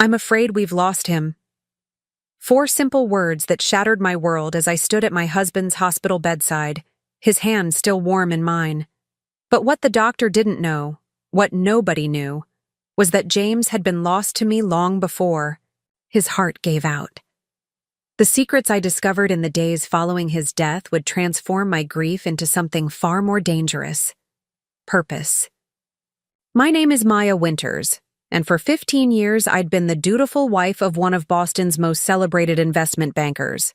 I'm afraid we've lost him. 4 simple words that shattered my world as I stood at my husband's hospital bedside, his hand still warm in mine. But what the doctor didn't know, what nobody knew, was that James had been lost to me long before. His heart gave out. The secrets I discovered in the days following his death would transform my grief into something far more dangerous. Purpose. My name is Maya Winters, and for 15 years I'd been the dutiful wife of one of Boston's most celebrated investment bankers.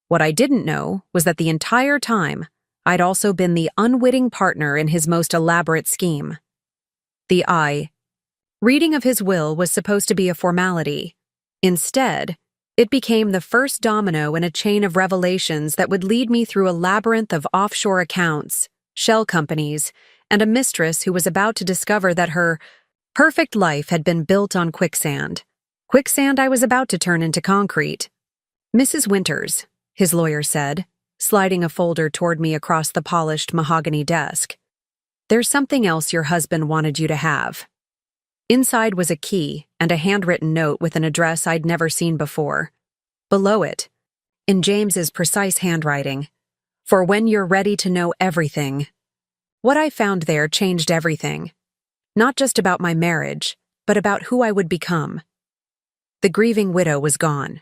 What I didn't know was that the entire time, I'd also been the unwitting partner in his most elaborate scheme. Reading of his will was supposed to be a formality. Instead, it became the first domino in a chain of revelations that would lead me through a labyrinth of offshore accounts, shell companies, and a mistress who was about to discover that her perfect life had been built on quicksand. Quicksand I was about to turn into concrete. "Mrs. Winters," his lawyer said, sliding a folder toward me across the polished mahogany desk. "There's something else your husband wanted you to have." Inside was a key and a handwritten note with an address I'd never seen before. Below it, in James's precise handwriting, "For when you're ready to know everything." What I found there changed everything. Not just about my marriage, but about who I would become. The grieving widow was gone.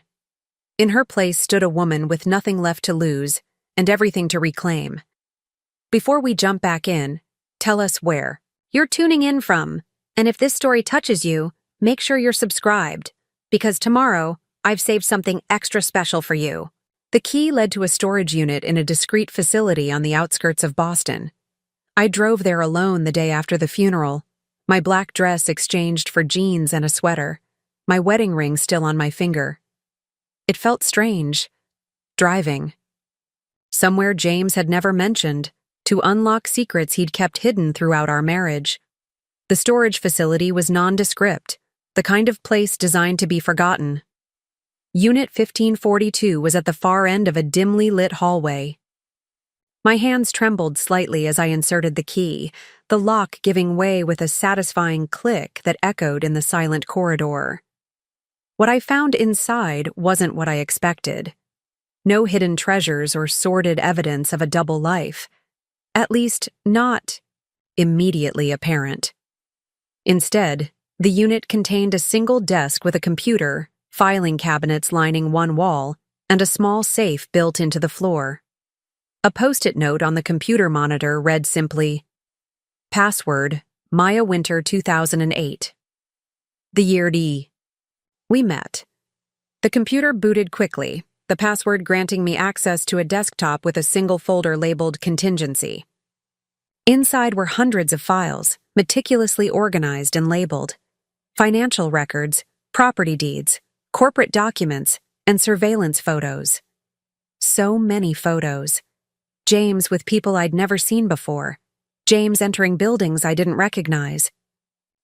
In her place stood a woman with nothing left to lose and everything to reclaim. Before we jump back in, tell us where you're tuning in from. And if this story touches you, make sure you're subscribed, because tomorrow, I've saved something extra special for you. The key led to a storage unit in a discreet facility on the outskirts of Boston. I drove there alone the day after the funeral, my black dress exchanged for jeans and a sweater, my wedding ring still on my finger. It felt strange, driving. Somewhere James had never mentioned, to unlock secrets he'd kept hidden throughout our marriage. The storage facility was nondescript, the kind of place designed to be forgotten. Unit 1542 was at the far end of a dimly lit hallway. My hands trembled slightly as I inserted the key, the lock giving way with a satisfying click that echoed in the silent corridor. What I found inside wasn't what I expected. No hidden treasures or sordid evidence of a double life. At least, not immediately apparent. Instead, the unit contained a single desk with a computer, filing cabinets lining one wall, and a small safe built into the floor. A post-it note on the computer monitor read simply, "Password, Maya Winter 2008. The year D. We met. The computer booted quickly, the password granting me access to a desktop with a single folder labeled Contingency. Inside were hundreds of files, meticulously organized and labeled. Financial records, property deeds, corporate documents, and surveillance photos. So many photos. James with people I'd never seen before. James entering buildings I didn't recognize.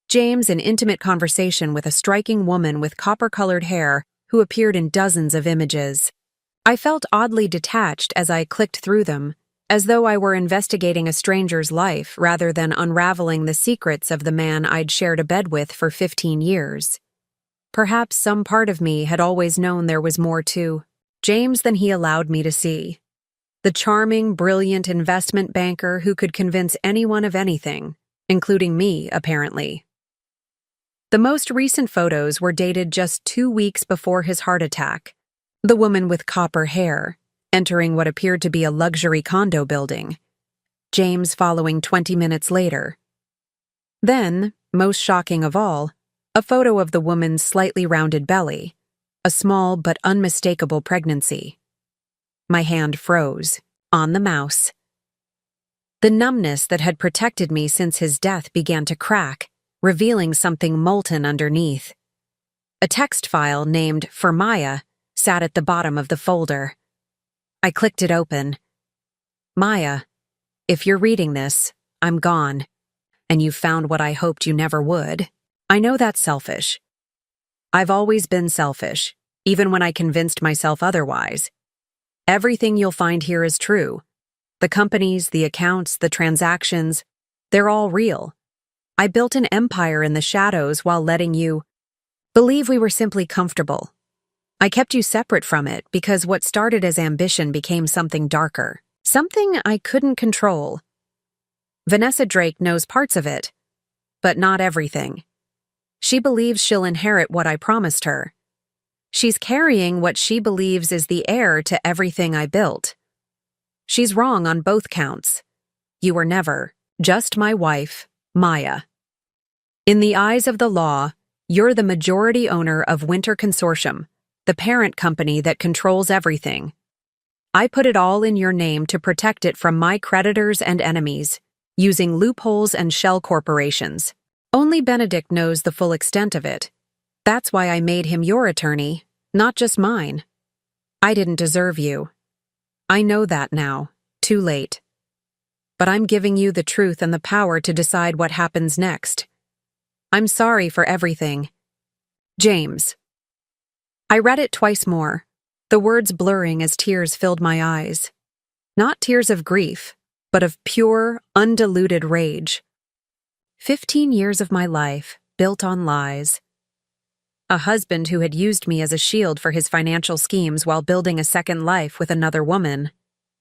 James in intimate conversation with a striking woman with copper-colored hair who appeared in dozens of images. I felt oddly detached as I clicked through them, as though I were investigating a stranger's life rather than unraveling the secrets of the man I'd shared a bed with for 15 years. Perhaps some part of me had always known there was more to James than he allowed me to see. The charming, brilliant investment banker who could convince anyone of anything, including me, apparently. The most recent photos were dated just 2 weeks before his heart attack. The woman with copper hair, entering what appeared to be a luxury condo building. James following 20 minutes later. Then, most shocking of all, a photo of the woman's slightly rounded belly, a small but unmistakable pregnancy. My hand froze, on the mouse. The numbness that had protected me since his death began to crack, revealing something molten underneath. A text file named "For Maya" sat at the bottom of the folder. I clicked it open. "Maya, if you're reading this, I'm gone, and you've found what I hoped you never would. I know that's selfish. I've always been selfish, even when I convinced myself otherwise. Everything you'll find here is true. The companies, the accounts, the transactions, they're all real. I built an empire in the shadows while letting you..." Believe we were simply comfortable. I kept you separate from it because what started as ambition became something darker, something I couldn't control. Vanessa Drake knows parts of it, but not everything. She believes she'll inherit what I promised her. She's carrying what she believes is the heir to everything I built. She's wrong on both counts. You were never just my wife, Maya. In the eyes of the law, you're the majority owner of Winter Consortium, the parent company that controls everything. I put it all in your name to protect it from my creditors and enemies, using loopholes and shell corporations. Only Benedict knows the full extent of it. That's why I made him your attorney, not just mine. I didn't deserve you. I know that now, too late. But I'm giving you the truth and the power to decide what happens next. I'm sorry for everything. James. I read it twice more, the words blurring as tears filled my eyes. Not tears of grief, but of pure, undiluted rage. 15 years of my life built on lies. A husband who had used me as a shield for his financial schemes while building a second life with another woman.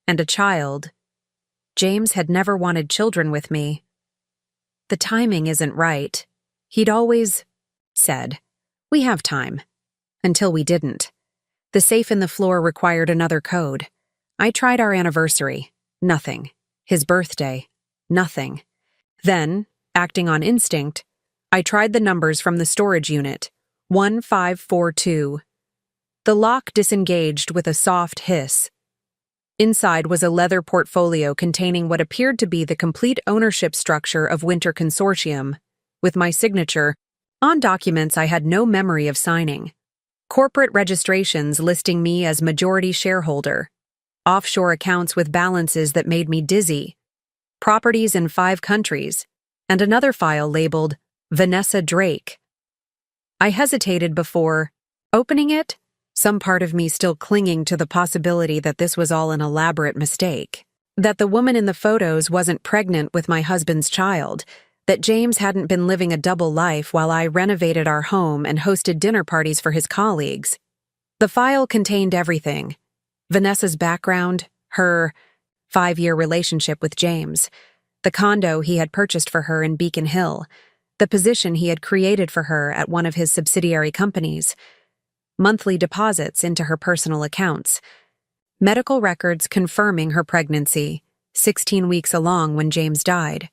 And a child. James had never wanted children with me. The timing isn't right. He'd always said, "We have time." Until we didn't. The safe in the floor required another code. I tried our anniversary. Nothing. His birthday. Nothing. Then, acting on instinct, I tried the numbers from the storage unit. 1542. The lock disengaged with a soft hiss. Inside was a leather portfolio containing what appeared to be the complete ownership structure of Winter Consortium, with my signature on documents I had no memory of signing. Corporate registrations listing me as majority shareholder, offshore accounts with balances that made me dizzy, properties in 5 countries, and another file labeled Vanessa Drake. I hesitated before opening it, some part of me still clinging to the possibility that this was all an elaborate mistake, that the woman in the photos wasn't pregnant with my husband's child, that James hadn't been living a double life while I renovated our home and hosted dinner parties for his colleagues. The file contained everything. Vanessa's background, her 5-year relationship with James, the condo he had purchased for her in Beacon Hill, the position he had created for her at one of his subsidiary companies, monthly deposits into her personal accounts, medical records confirming her pregnancy, 16 weeks along when James died.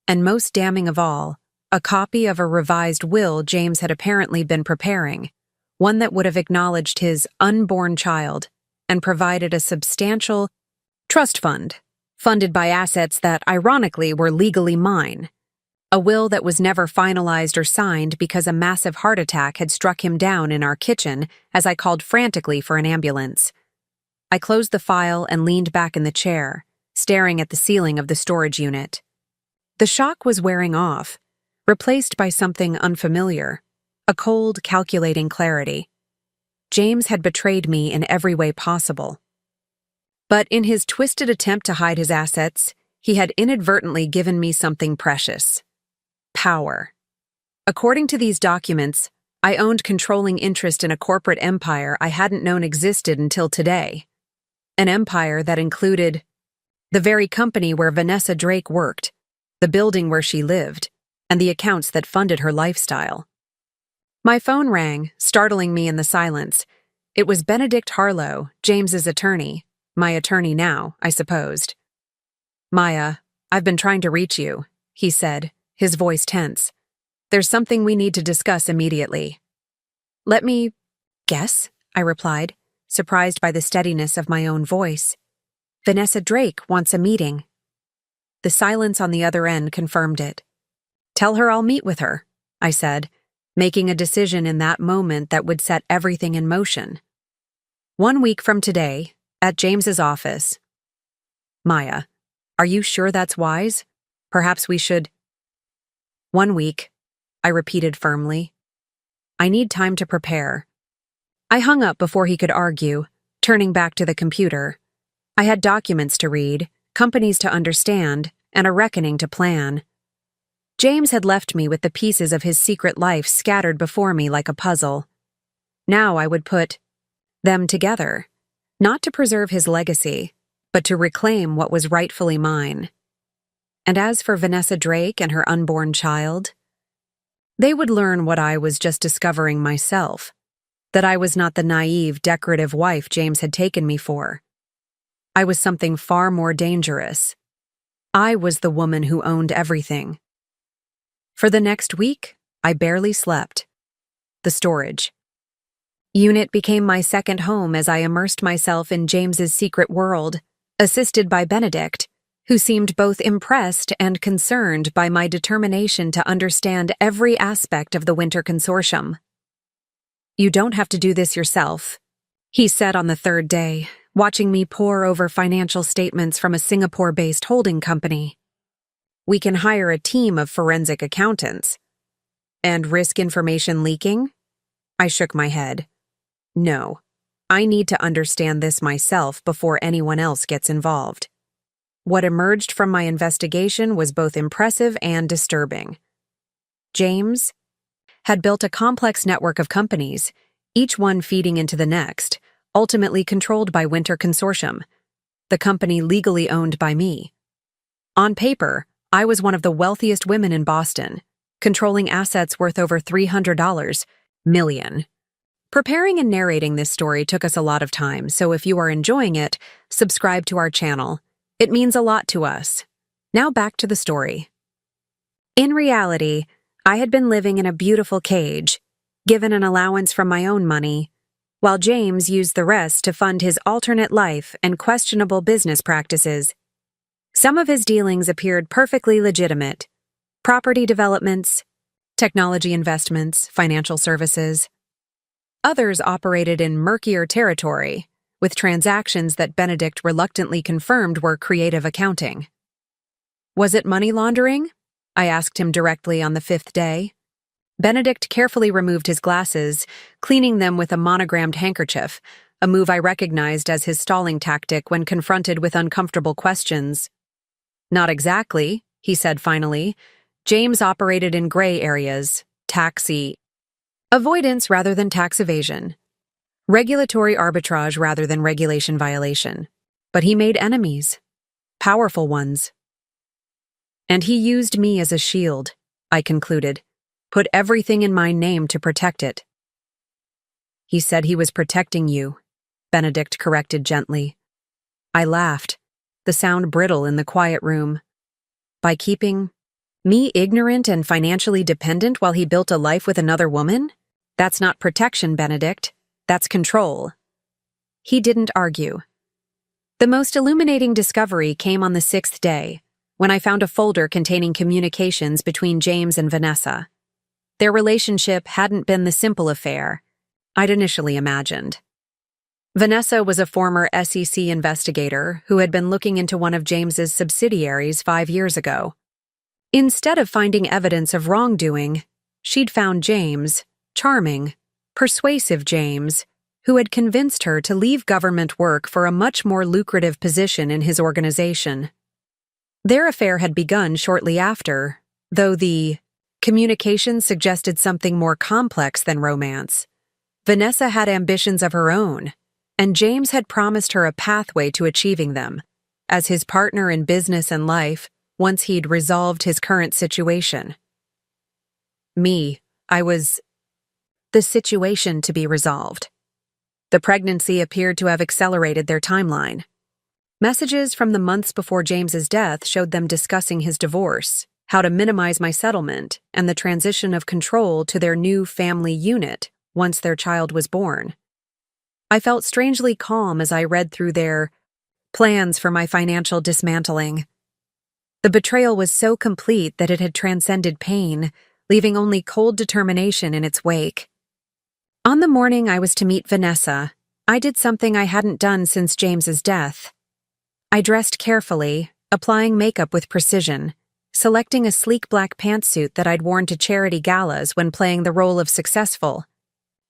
And most damning of all, a copy of a revised will James had apparently been preparing, one that would have acknowledged his unborn child and provided a substantial trust fund, funded by assets that, ironically, were legally mine. A will that was never finalized or signed because a massive heart attack had struck him down in our kitchen as I called frantically for an ambulance. I closed the file and leaned back in the chair, staring at the ceiling of the storage unit. The shock was wearing off, replaced by something unfamiliar, a cold, calculating clarity. James had betrayed me in every way possible. But in his twisted attempt to hide his assets, he had inadvertently given me something precious. Power. According to these documents, I owned controlling interest in a corporate empire I hadn't known existed until today. An empire that included the very company where Vanessa Drake worked, the building where she lived, and the accounts that funded her lifestyle. My phone rang, startling me in the silence. It was Benedict Harlow, James's attorney. My attorney now, I supposed. "Maya, I've been trying to reach you," he said, his voice tense. "There's something we need to discuss immediately." "Let me guess," I replied, surprised by the steadiness of my own voice. "Vanessa Drake wants a meeting." The silence on the other end confirmed it. "Tell her I'll meet with her," I said, making a decision in that moment that would set everything in motion. 1 week from today, at James's office. "Maya, are you sure that's wise? Perhaps we should—" 1 week, I repeated firmly. "I need time to prepare." I hung up before he could argue, turning back to the computer. I had documents to read, companies to understand, and a reckoning to plan. James had left me with the pieces of his secret life scattered before me like a puzzle. Now I would put them together, not to preserve his legacy, but to reclaim what was rightfully mine. And as for Vanessa Drake and her unborn child, they would learn what I was just discovering myself, that I was not the naive, decorative wife James had taken me for. I was something far more dangerous. I was the woman who owned everything. For the next week, I barely slept. The storage unit became my second home as I immersed myself in James's secret world, assisted by Benedict, who seemed both impressed and concerned by my determination to understand every aspect of the Winter Consortium. "You don't have to do this yourself," he said on the third day, watching me pore over financial statements from a Singapore-based holding company. "We can hire a team of forensic accountants." "And risk information leaking?" I shook my head. "No, I need to understand this myself before anyone else gets involved." What emerged from my investigation was both impressive and disturbing. James had built a complex network of companies, each one feeding into the next, ultimately controlled by Winter Consortium, the company legally owned by me. On paper, I was one of the wealthiest women in Boston, controlling assets worth over $300 million. Preparing and narrating this story took us a lot of time, so if you are enjoying it, subscribe to our channel. It means a lot to us. Now back to the story. In reality, I had been living in a beautiful cage, given an allowance from my own money, while James used the rest to fund his alternate life and questionable business practices. Some of his dealings appeared perfectly legitimate: property developments, technology investments, financial services. Others operated in murkier territory, with transactions that Benedict reluctantly confirmed were creative accounting. "Was it money laundering?" I asked him directly on the fifth day. Benedict carefully removed his glasses, cleaning them with a monogrammed handkerchief, a move I recognized as his stalling tactic when confronted with uncomfortable questions. "Not exactly," he said finally. "James operated in gray areas, tax avoidance rather than tax evasion, regulatory arbitrage rather than regulation violation. But he made enemies, powerful ones. And he used me as a shield," I concluded, "put everything in my name to protect it." "He said he was protecting you," Benedict corrected gently. I laughed, the sound brittle in the quiet room. "By keeping me ignorant and financially dependent while he built a life with another woman? That's not protection, Benedict. That's control." He didn't argue. The most illuminating discovery came on the sixth day, when I found a folder containing communications between James and Vanessa. Their relationship hadn't been the simple affair I'd initially imagined. Vanessa was a former SEC investigator who had been looking into one of James's subsidiaries 5 years ago. Instead of finding evidence of wrongdoing, she'd found James, charming, persuasive James, who had convinced her to leave government work for a much more lucrative position in his organization. Their affair had begun shortly after, though the communications suggested something more complex than romance. Vanessa had ambitions of her own, and James had promised her a pathway to achieving them, as his partner in business and life, once he'd resolved his current situation. I was the situation to be resolved. The pregnancy appeared to have accelerated their timeline. Messages from the months before James's death showed them discussing his divorce, how to minimize my settlement, and the transition of control to their new family unit once their child was born. I felt strangely calm as I read through their plans for my financial dismantling. The betrayal was so complete that it had transcended pain, leaving only cold determination in its wake. On the morning I was to meet Vanessa, I did something I hadn't done since James's death. I dressed carefully, applying makeup with precision, selecting a sleek black pantsuit that I'd worn to charity galas when playing the role of successful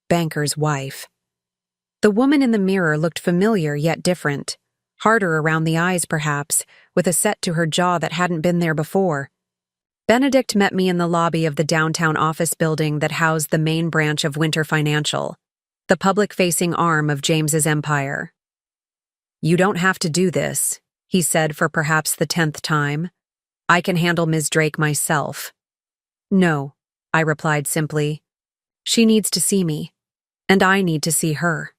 banker's wife. The woman in the mirror looked familiar yet different, harder around the eyes perhaps, with a set to her jaw that hadn't been there before. Benedict met me in the lobby of the downtown office building that housed the main branch of Winter Financial, the public-facing arm of James's empire. "You don't have to do this," he said for perhaps the 10th time. "I can handle Ms. Drake myself." "No," I replied simply. "She needs to see me, and I need to see her."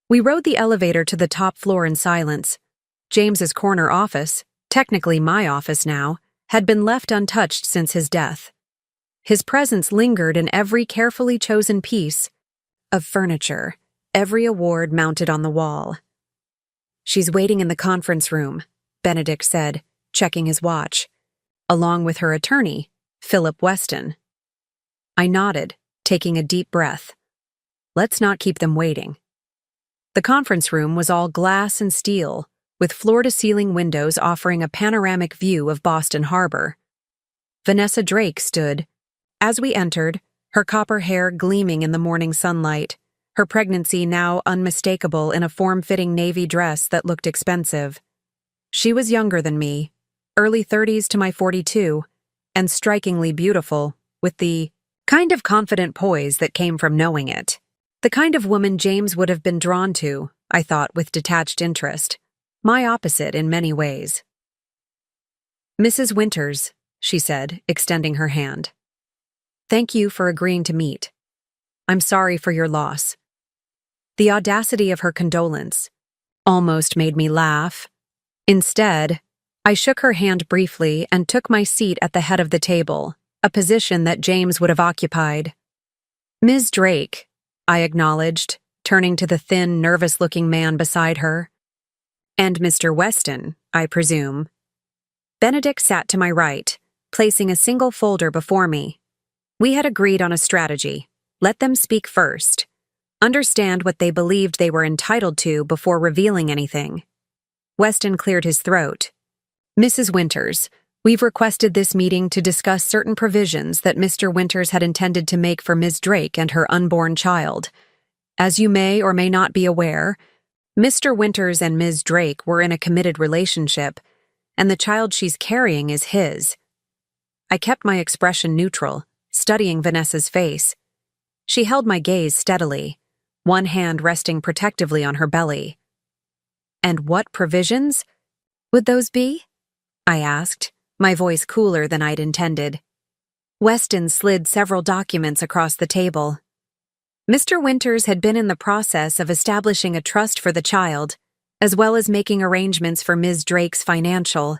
We rode the elevator to the top floor in silence. James's corner office, technically my office now, had been left untouched since his death. His presence lingered in every carefully chosen piece of furniture, every award mounted on the wall. "She's waiting in the conference room," Benedict said, checking his watch, "along with her attorney, Philip Weston." I nodded, taking a deep breath. Let's not keep them waiting. The conference room was all glass and steel, with floor-to-ceiling windows offering a panoramic view of Boston Harbor. Vanessa Drake stood. As we entered, her copper hair gleaming in the morning sunlight, her pregnancy now unmistakable in a form-fitting navy dress that looked expensive. She was younger than me, early 30s to my 42, and strikingly beautiful, with the kind of confident poise that came from knowing it. The kind of woman James would have been drawn to, I thought with detached interest. My opposite in many ways. "Mrs. Winters," she said, extending her hand. "Thank you for agreeing to meet. I'm sorry for your loss." The audacity of her condolence almost made me laugh. Instead, I shook her hand briefly and took my seat at the head of the table, a position that James would have occupied. "Ms. Drake," I acknowledged, turning to the thin, nervous-looking man beside her. "And Mr. Weston, I presume." Benedict sat to my right, placing a single folder before me. We had agreed on a strategy. Let them speak first. Understand what they believed they were entitled to before revealing anything. Weston cleared his throat. "Mrs. Winters, we've requested this meeting to discuss certain provisions that Mr. Winters had intended to make for Ms. Drake and her unborn child. As you may or may not be aware, Mr. Winters and Ms. Drake were in a committed relationship, and the child she's carrying is his." I kept my expression neutral, studying Vanessa's face. She held my gaze steadily, one hand resting protectively on her belly. "And what provisions would those be?" I asked, my voice cooler than I'd intended. Weston slid several documents across the table. Mr. Winters had been in the process of establishing a trust for the child, as well as making arrangements for Ms. Drake's financial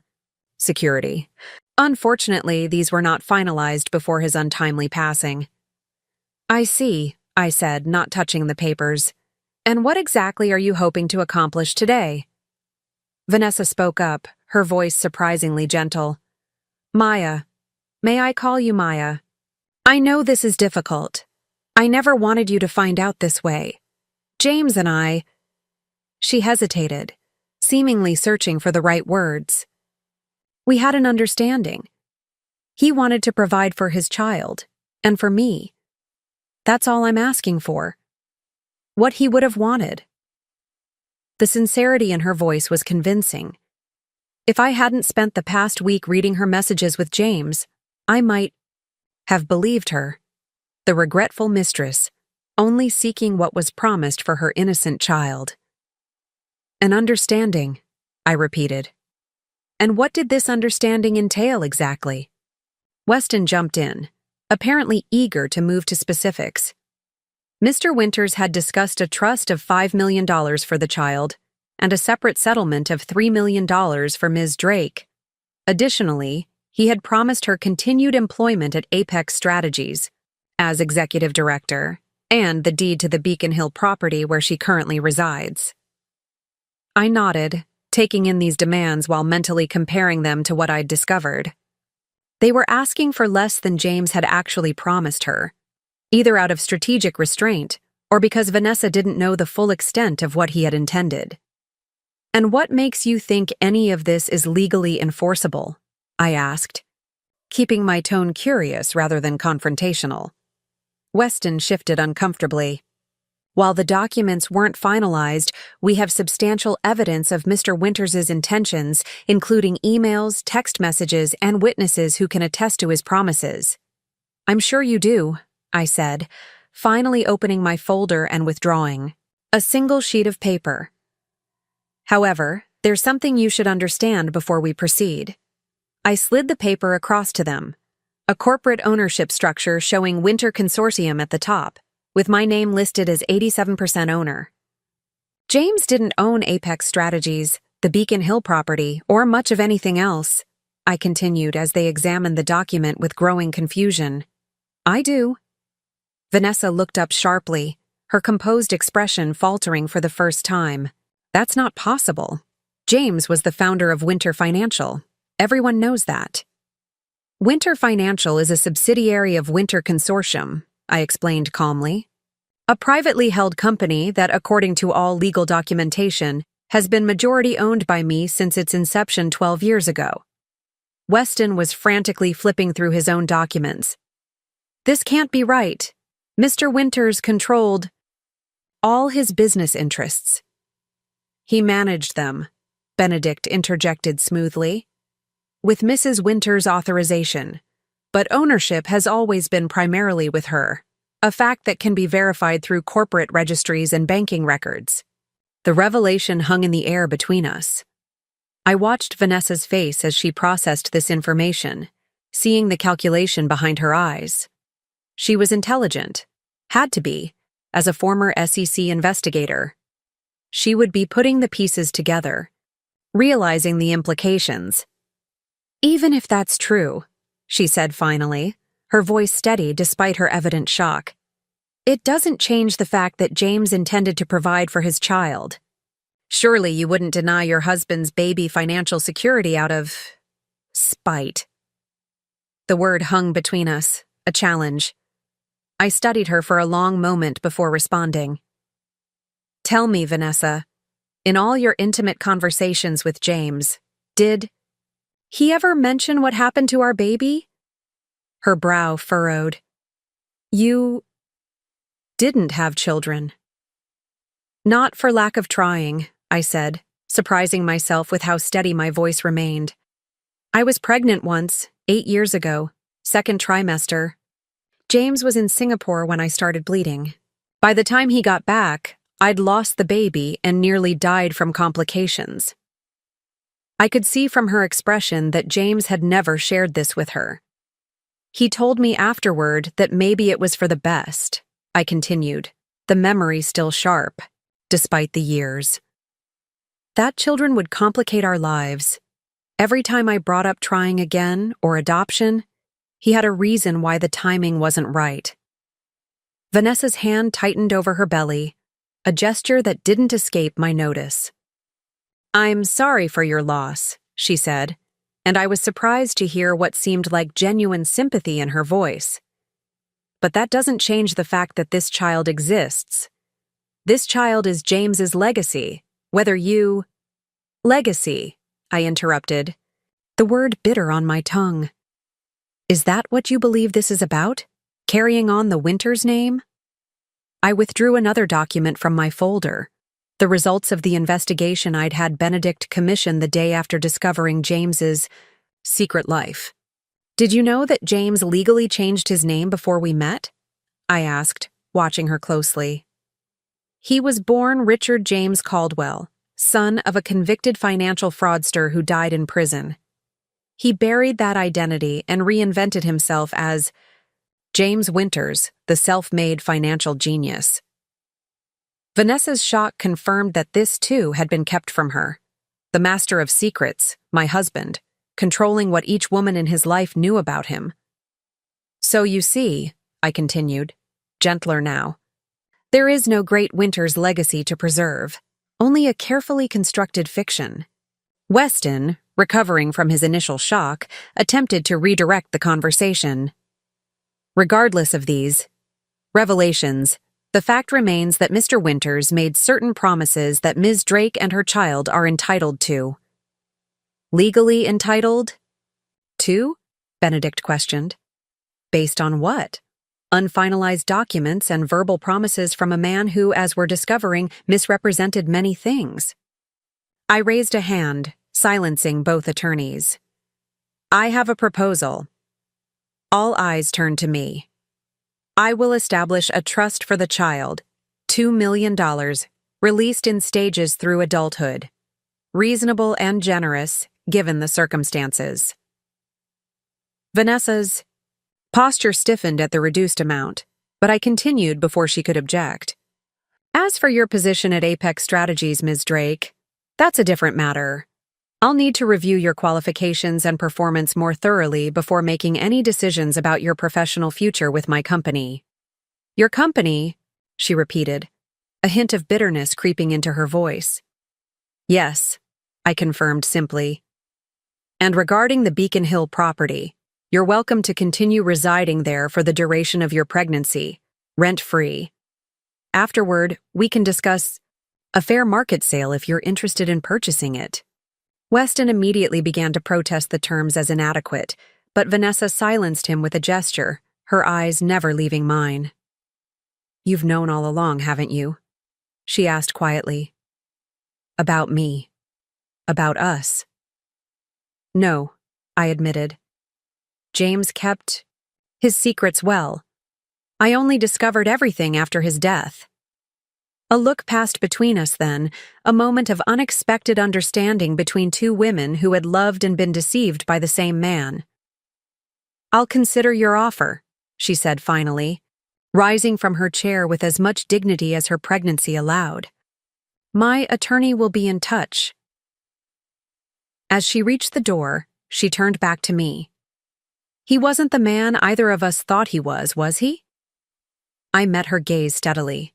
security. Unfortunately, these were not finalized before his untimely passing. "I see," I said, not touching the papers. "And what exactly are you hoping to accomplish today?" Vanessa spoke up, her voice surprisingly gentle. "Maya. May I call you Maya? I know this is difficult. I never wanted you to find out this way. James and I—" She hesitated, seemingly searching for the right words. "We had an understanding. He wanted to provide for his child, and for me. That's all I'm asking for. What he would have wanted." The sincerity in her voice was convincing. If I hadn't spent the past week reading her messages with James, I might have believed her. The regretful mistress, only seeking what was promised for her innocent child. "An understanding," I repeated. "And what did this understanding entail exactly?" Weston jumped in, apparently eager to move to specifics. Mr. Winters had discussed a trust of $5 million for the child and a separate settlement of $3 million for Ms. Drake. Additionally, he had promised her continued employment at Apex Strategies as executive director and the deed to the Beacon Hill property where she currently resides. I nodded, taking in these demands while mentally comparing them to what I'd discovered. They were asking for less than James had actually promised her, either out of strategic restraint or because Vanessa didn't know the full extent of what he had intended. "And what makes you think any of this is legally enforceable?" I asked, keeping my tone curious rather than confrontational. Weston shifted uncomfortably. While the documents weren't finalized, we have substantial evidence of Mr. Winters's intentions, including emails, text messages, and witnesses who can attest to his promises. I'm sure you do, I said, finally opening my folder and withdrawing. A single sheet of paper. However, there's something you should understand before we proceed. I slid the paper across to them. A corporate ownership structure showing Winter Consortium at the top, with my name listed as 87% owner. James didn't own Apex Strategies, the Beacon Hill property, or much of anything else, I continued as they examined the document with growing confusion. I do. Vanessa looked up sharply, her composed expression faltering for the first time. That's not possible. James was the founder of Winter Financial. Everyone knows that. Winter Financial is a subsidiary of Winter Consortium, I explained calmly. A privately held company that, according to all legal documentation, has been majority owned by me since its inception 12 years ago. Weston was frantically flipping through his own documents. This can't be right. Mr. Winters controlled all his business interests. He managed them, Benedict interjected smoothly, with Mrs. Winters' authorization, but ownership has always been primarily with her, a fact that can be verified through corporate registries and banking records. The revelation hung in the air between us. I watched Vanessa's face as she processed this information, seeing the calculation behind her eyes. She was intelligent, had to be, as a former SEC investigator. She would be putting the pieces together, realizing the implications. Even if that's true, she said finally, her voice steady despite her evident shock, it doesn't change the fact that James intended to provide for his child. Surely you wouldn't deny your husband's baby financial security out of spite. The word hung between us, a challenge. I studied her for a long moment before responding. Tell me, Vanessa, in all your intimate conversations with James, did he ever mention what happened to our baby? Her brow furrowed. You didn't have children. Not for lack of trying, I said, surprising myself with how steady my voice remained. I was pregnant once, 8 years ago, second trimester. James was in Singapore when I started bleeding. By the time he got back, I'd lost the baby and nearly died from complications. I could see from her expression that James had never shared this with her. He told me afterward that maybe it was for the best, I continued, the memory still sharp, despite the years. That children would complicate our lives. Every time I brought up trying again or adoption, he had a reason why the timing wasn't right. Vanessa's hand tightened over her belly, a gesture that didn't escape my notice. I'm sorry for your loss, she said, and I was surprised to hear what seemed like genuine sympathy in her voice. But that doesn't change the fact that this child exists. This child is James's legacy, whether you— Legacy, I interrupted, the word bitter on my tongue. Is that what you believe this is about? Carrying on the Winters name? I withdrew another document from my folder, the results of the investigation I'd had Benedict commission the day after discovering James's secret life. Did you know that James legally changed his name before we met? I asked, watching her closely. He was born Richard James Caldwell, son of a convicted financial fraudster who died in prison. He buried that identity and reinvented himself as James Winters, the self-made financial genius. Vanessa's shock confirmed that this, too, had been kept from her. The master of secrets, my husband, controlling what each woman in his life knew about him. So you see, I continued, gentler now, there is no great Winters legacy to preserve, only a carefully constructed fiction. Weston, recovering from his initial shock, attempted to redirect the conversation. Regardless of these revelations, the fact remains that Mr. Winters made certain promises that Ms. Drake and her child are entitled to. Legally entitled? To? Benedict questioned. Based on what? unfinalized documents and verbal promises from a man who, as we're discovering, misrepresented many things. I raised a hand, silencing both attorneys. I have a proposal. All eyes turned to me. I will establish a trust for the child, $2 million, released in stages through adulthood. Reasonable and generous, given the circumstances. Vanessa's posture stiffened at the reduced amount, but I continued before she could object. As for your position at Apex Strategies, Ms. Drake, that's a different matter. I'll need to review your qualifications and performance more thoroughly before making any decisions about your professional future with my company. Your company, she repeated, a hint of bitterness creeping into her voice. Yes, I confirmed simply. And regarding the Beacon Hill property, you're welcome to continue residing there for the duration of your pregnancy, rent-free. Afterward, we can discuss a fair market sale if you're interested in purchasing it. Weston immediately began to protest the terms as inadequate, but Vanessa silenced him with a gesture, her eyes never leaving mine. You've known all along, haven't you? She asked quietly. About me. About us. No, I admitted. James kept his secrets well. I only discovered everything after his death. A look passed between us then, a moment of unexpected understanding between two women who had loved and been deceived by the same man. I'll consider your offer, she said finally, rising from her chair with as much dignity as her pregnancy allowed. My attorney will be in touch. As she reached the door, she turned back to me. He wasn't the man either of us thought he was he? I met her gaze steadily.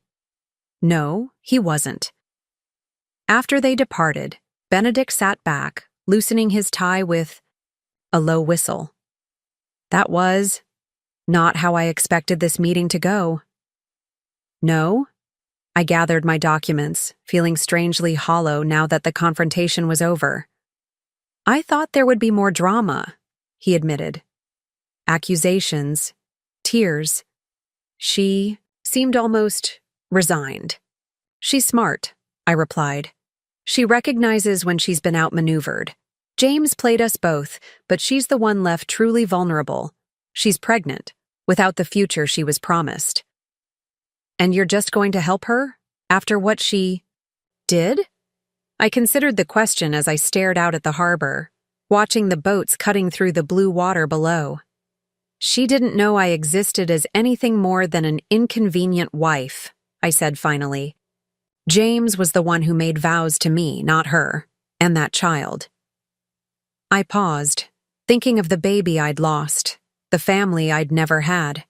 No, he wasn't. After they departed, Benedict sat back, loosening his tie with a low whistle. That was not how I expected this meeting to go. No? I gathered my documents, feeling strangely hollow now that the confrontation was over. I thought there would be more drama, he admitted. Accusations, tears. She seemed almost resigned. She's smart, I replied. She recognizes when she's been outmaneuvered. James played us both, but she's the one left truly vulnerable. She's pregnant, without the future she was promised. And you're just going to help her, after what she did? I considered the question as I stared out at the harbor, watching the boats cutting through the blue water below. She didn't know I existed as anything more than an inconvenient wife, I said finally. James was the one who made vows to me, not her, and that child. I paused, thinking of the baby I'd lost, the family I'd never had.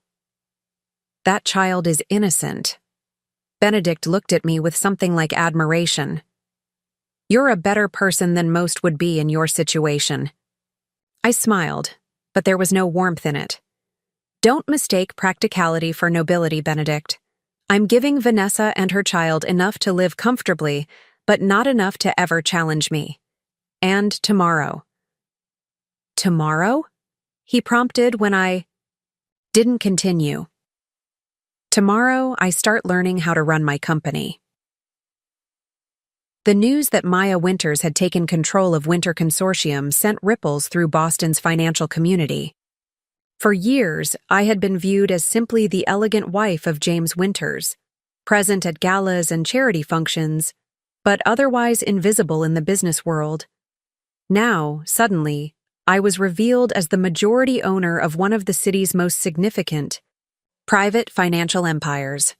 That child is innocent. Benedict looked at me with something like admiration. You're a better person than most would be in your situation. I smiled, but there was no warmth in it. Don't mistake practicality for nobility, Benedict. I'm giving Vanessa and her child enough to live comfortably, but not enough to ever challenge me. And tomorrow. Tomorrow? He prompted when I didn't continue. Tomorrow, I start learning how to run my company. The news that Maya Winters had taken control of Winter Consortium sent ripples through Boston's financial community. For years, I had been viewed as simply the elegant wife of James Winters, present at galas and charity functions, but otherwise invisible in the business world. Now, suddenly, I was revealed as the majority owner of one of the city's most significant private financial empires.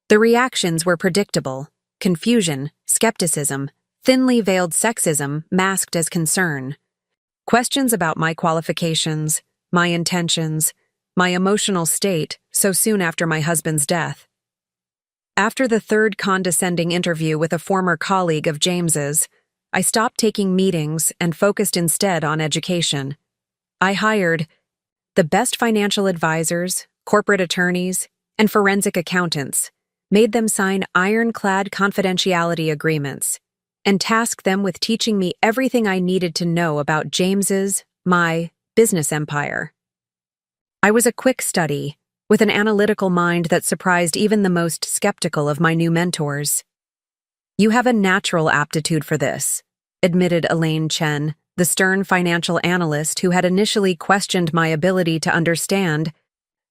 The reactions were predictable: confusion, skepticism, thinly veiled sexism masked as concern. Questions about my qualifications, my intentions, my emotional state so soon after my husband's death. After the third condescending interview with a former colleague of James's, I stopped taking meetings and focused instead on education. I hired the best financial advisors, corporate attorneys, and forensic accountants, made them sign ironclad confidentiality agreements, and tasked them with teaching me everything I needed to know about James's, my business empire. I was a quick study, with an analytical mind that surprised even the most skeptical of my new mentors. "You have a natural aptitude for this," admitted Elaine Chen, the stern financial analyst who had initially questioned my ability to understand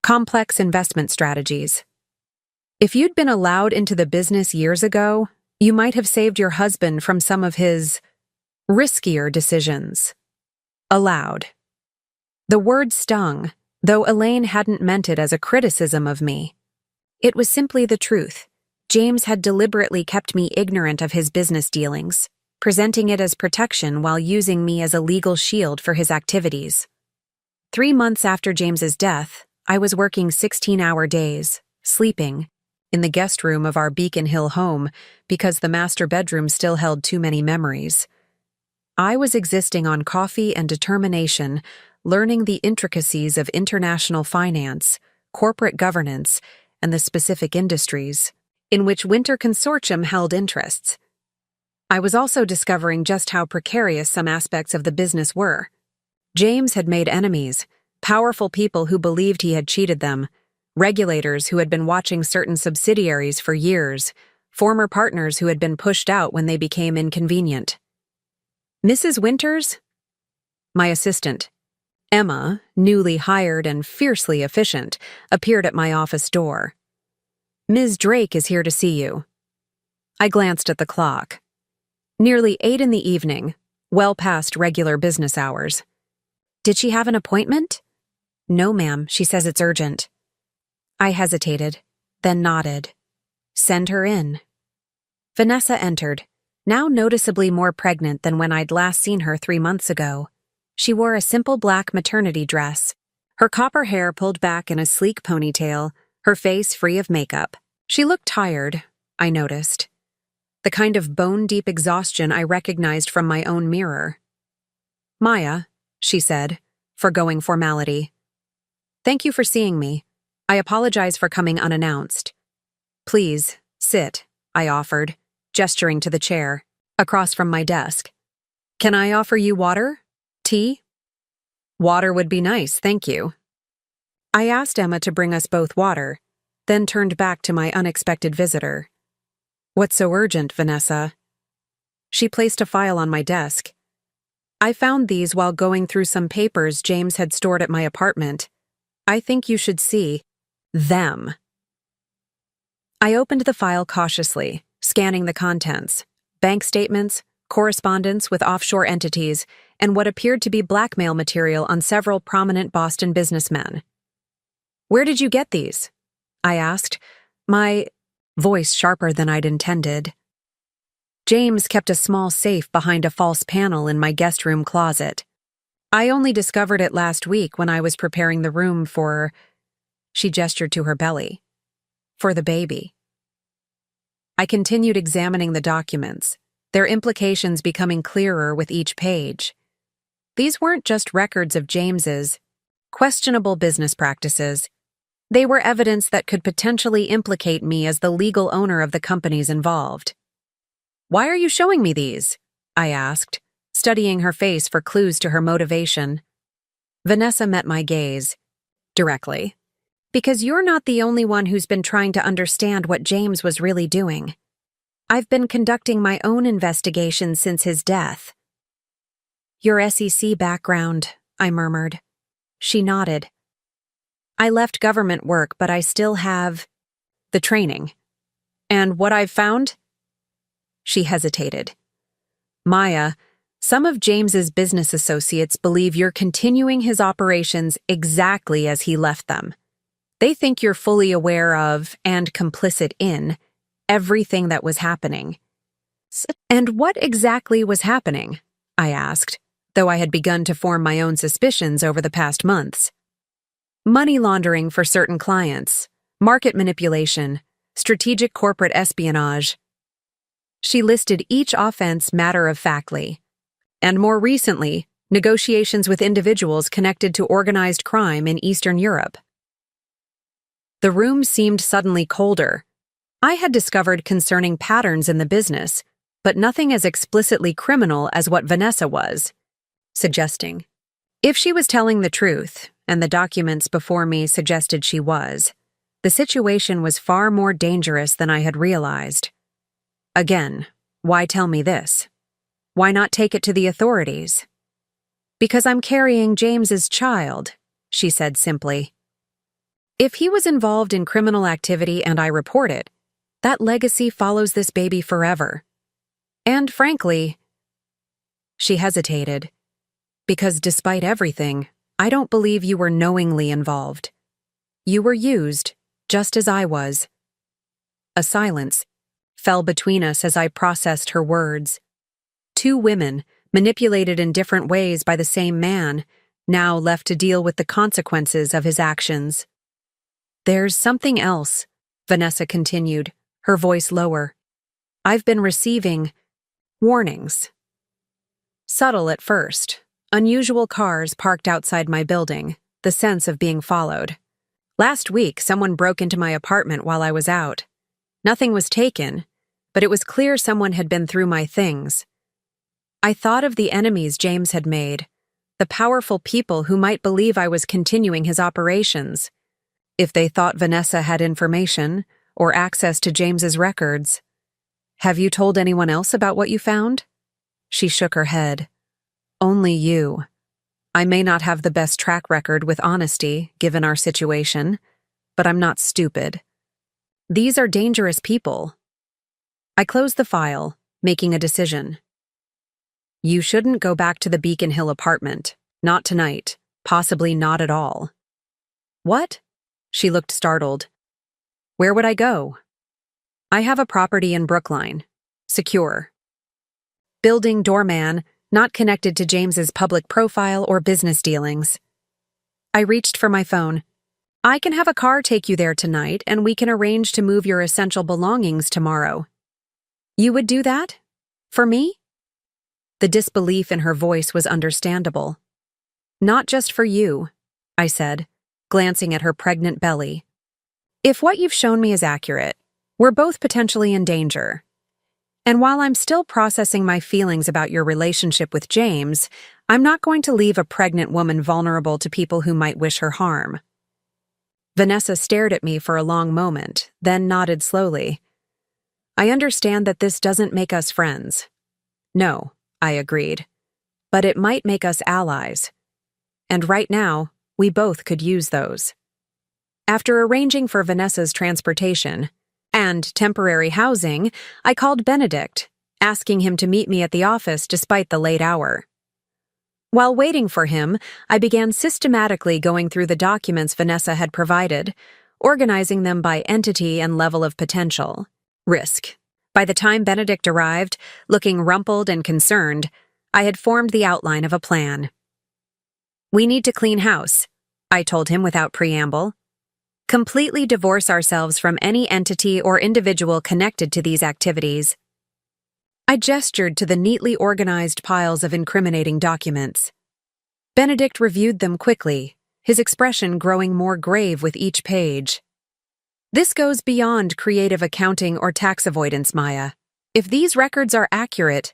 complex investment strategies. "If you'd been allowed into the business years ago, you might have saved your husband from some of his riskier decisions." Allowed. The word stung, though Elaine hadn't meant it as a criticism of me. It was simply the truth. James had deliberately kept me ignorant of his business dealings, presenting it as protection while using me as a legal shield for his activities. 3 months after James's death, I was working 16-hour days, sleeping, in the guest room of our Beacon Hill home because the master bedroom still held too many memories. I was existing on coffee and determination, learning the intricacies of international finance, corporate governance, and the specific industries in which Winter Consortium held interests. I was also discovering just how precarious some aspects of the business were. James had made enemies, powerful people who believed he had cheated them, regulators who had been watching certain subsidiaries for years, former partners who had been pushed out when they became inconvenient. "Mrs. Winters?" My assistant, Emma, newly hired and fiercely efficient, appeared at my office door. "Ms. Drake is here to see you." I glanced at the clock. Nearly 8 in the evening, well past regular business hours. "Did she have an appointment?" "No, ma'am. She says it's urgent." I hesitated, then nodded. "Send her in." Vanessa entered, now noticeably more pregnant than when I'd last seen her 3 months ago. She wore a simple black maternity dress, her copper hair pulled back in a sleek ponytail, her face free of makeup. She looked tired, I noticed. The kind of bone-deep exhaustion I recognized from my own mirror. "Maya," she said, forgoing formality. "Thank you for seeing me. I apologize for coming unannounced." "Please, sit," I offered, gesturing to the chair, across from my desk. "Can I offer you water? Tea?" "Water would be nice, thank you." I asked Emma to bring us both water, then turned back to my unexpected visitor. "What's so urgent, Vanessa?" She placed a file on my desk. "I found these while going through some papers James had stored at my apartment. I think you should see them." I opened the file cautiously, scanning the contents: bank statements, correspondence with offshore entities, and what appeared to be blackmail material on several prominent Boston businessmen. "Where did you get these?" I asked, my voice sharper than I'd intended. "James kept a small safe behind a false panel in my guest room closet. I only discovered it last week when I was preparing the room for—" She gestured to her belly. "For the baby." I continued examining the documents, their implications becoming clearer with each page. These weren't just records of James's questionable business practices. They were evidence that could potentially implicate me as the legal owner of the companies involved. "Why are you showing me these?" I asked, studying her face for clues to her motivation. Vanessa met my gaze directly. "Because you're not the only one who's been trying to understand what James was really doing. I've been conducting my own investigation since his death." "Your SEC background," I murmured. She nodded. "I left government work, but I still have the training. And what I've found?" She hesitated. "Maya, some of James's business associates believe you're continuing his operations exactly as he left them. They think you're fully aware of, and complicit in, everything that was happening." "And what exactly was happening?" I asked, though I had begun to form my own suspicions over the past months. "Money laundering for certain clients, market manipulation, strategic corporate espionage." She listed each offense matter-of-factly. "And more recently, negotiations with individuals connected to organized crime in Eastern Europe." The room seemed suddenly colder. I had discovered concerning patterns in the business, but nothing as explicitly criminal as what Vanessa was suggesting. If she was telling the truth, and the documents before me suggested she was. The situation was far more dangerous than I had realized. Again, why tell me this? Why not take it to the authorities? Because I'm carrying James's child, she said simply. If he was involved in criminal activity and I report it, that legacy follows this baby forever. And frankly, she hesitated, because despite everything, I don't believe you were knowingly involved. You were used, just as I was. A silence fell between us as I processed her words. Two women, manipulated in different ways by the same man, now left to deal with the consequences of his actions. There's something else, Vanessa continued, her voice lower. I've been receiving warnings. Subtle at first. Unusual cars parked outside my building, the sense of being followed. Last week, someone broke into my apartment while I was out. Nothing was taken, but it was clear someone had been through my things. I thought of the enemies James had made, the powerful people who might believe I was continuing his operations. If they thought Vanessa had information or access to James's records. Have you told anyone else about what you found? She shook her head. Only you. I may not have the best track record with honesty, given our situation, but I'm not stupid. These are dangerous people. I closed the file, making a decision. You shouldn't go back to the Beacon Hill apartment. Not tonight. Possibly not at all. What? She looked startled. Where would I go? I have a property in Brookline. Secure. Building doorman, not connected to James's public profile or business dealings. I reached for my phone. I can have a car take you there tonight, and we can arrange to move your essential belongings tomorrow. You would do that? For me? The disbelief in her voice was understandable. Not just for you, I said, glancing at her pregnant belly. If what you've shown me is accurate, we're both potentially in danger. And while I'm still processing my feelings about your relationship with James, I'm not going to leave a pregnant woman vulnerable to people who might wish her harm. Vanessa stared at me for a long moment, then nodded slowly. I understand that this doesn't make us friends. No, I agreed. But it might make us allies. And right now, we both could use those. After arranging for Vanessa's transportation and temporary housing, I called Benedict, asking him to meet me at the office despite the late hour. While waiting for him, I began systematically going through the documents Vanessa had provided, organizing them by entity and level of potential. Risk. By the time Benedict arrived, looking rumpled and concerned, I had formed the outline of a plan. We need to clean house, I told him without preamble. Completely divorce ourselves from any entity or individual connected to these activities. I gestured to the neatly organized piles of incriminating documents. Benedict reviewed them quickly, his expression growing more grave with each page. This goes beyond creative accounting or tax avoidance, Maya. If these records are accurate—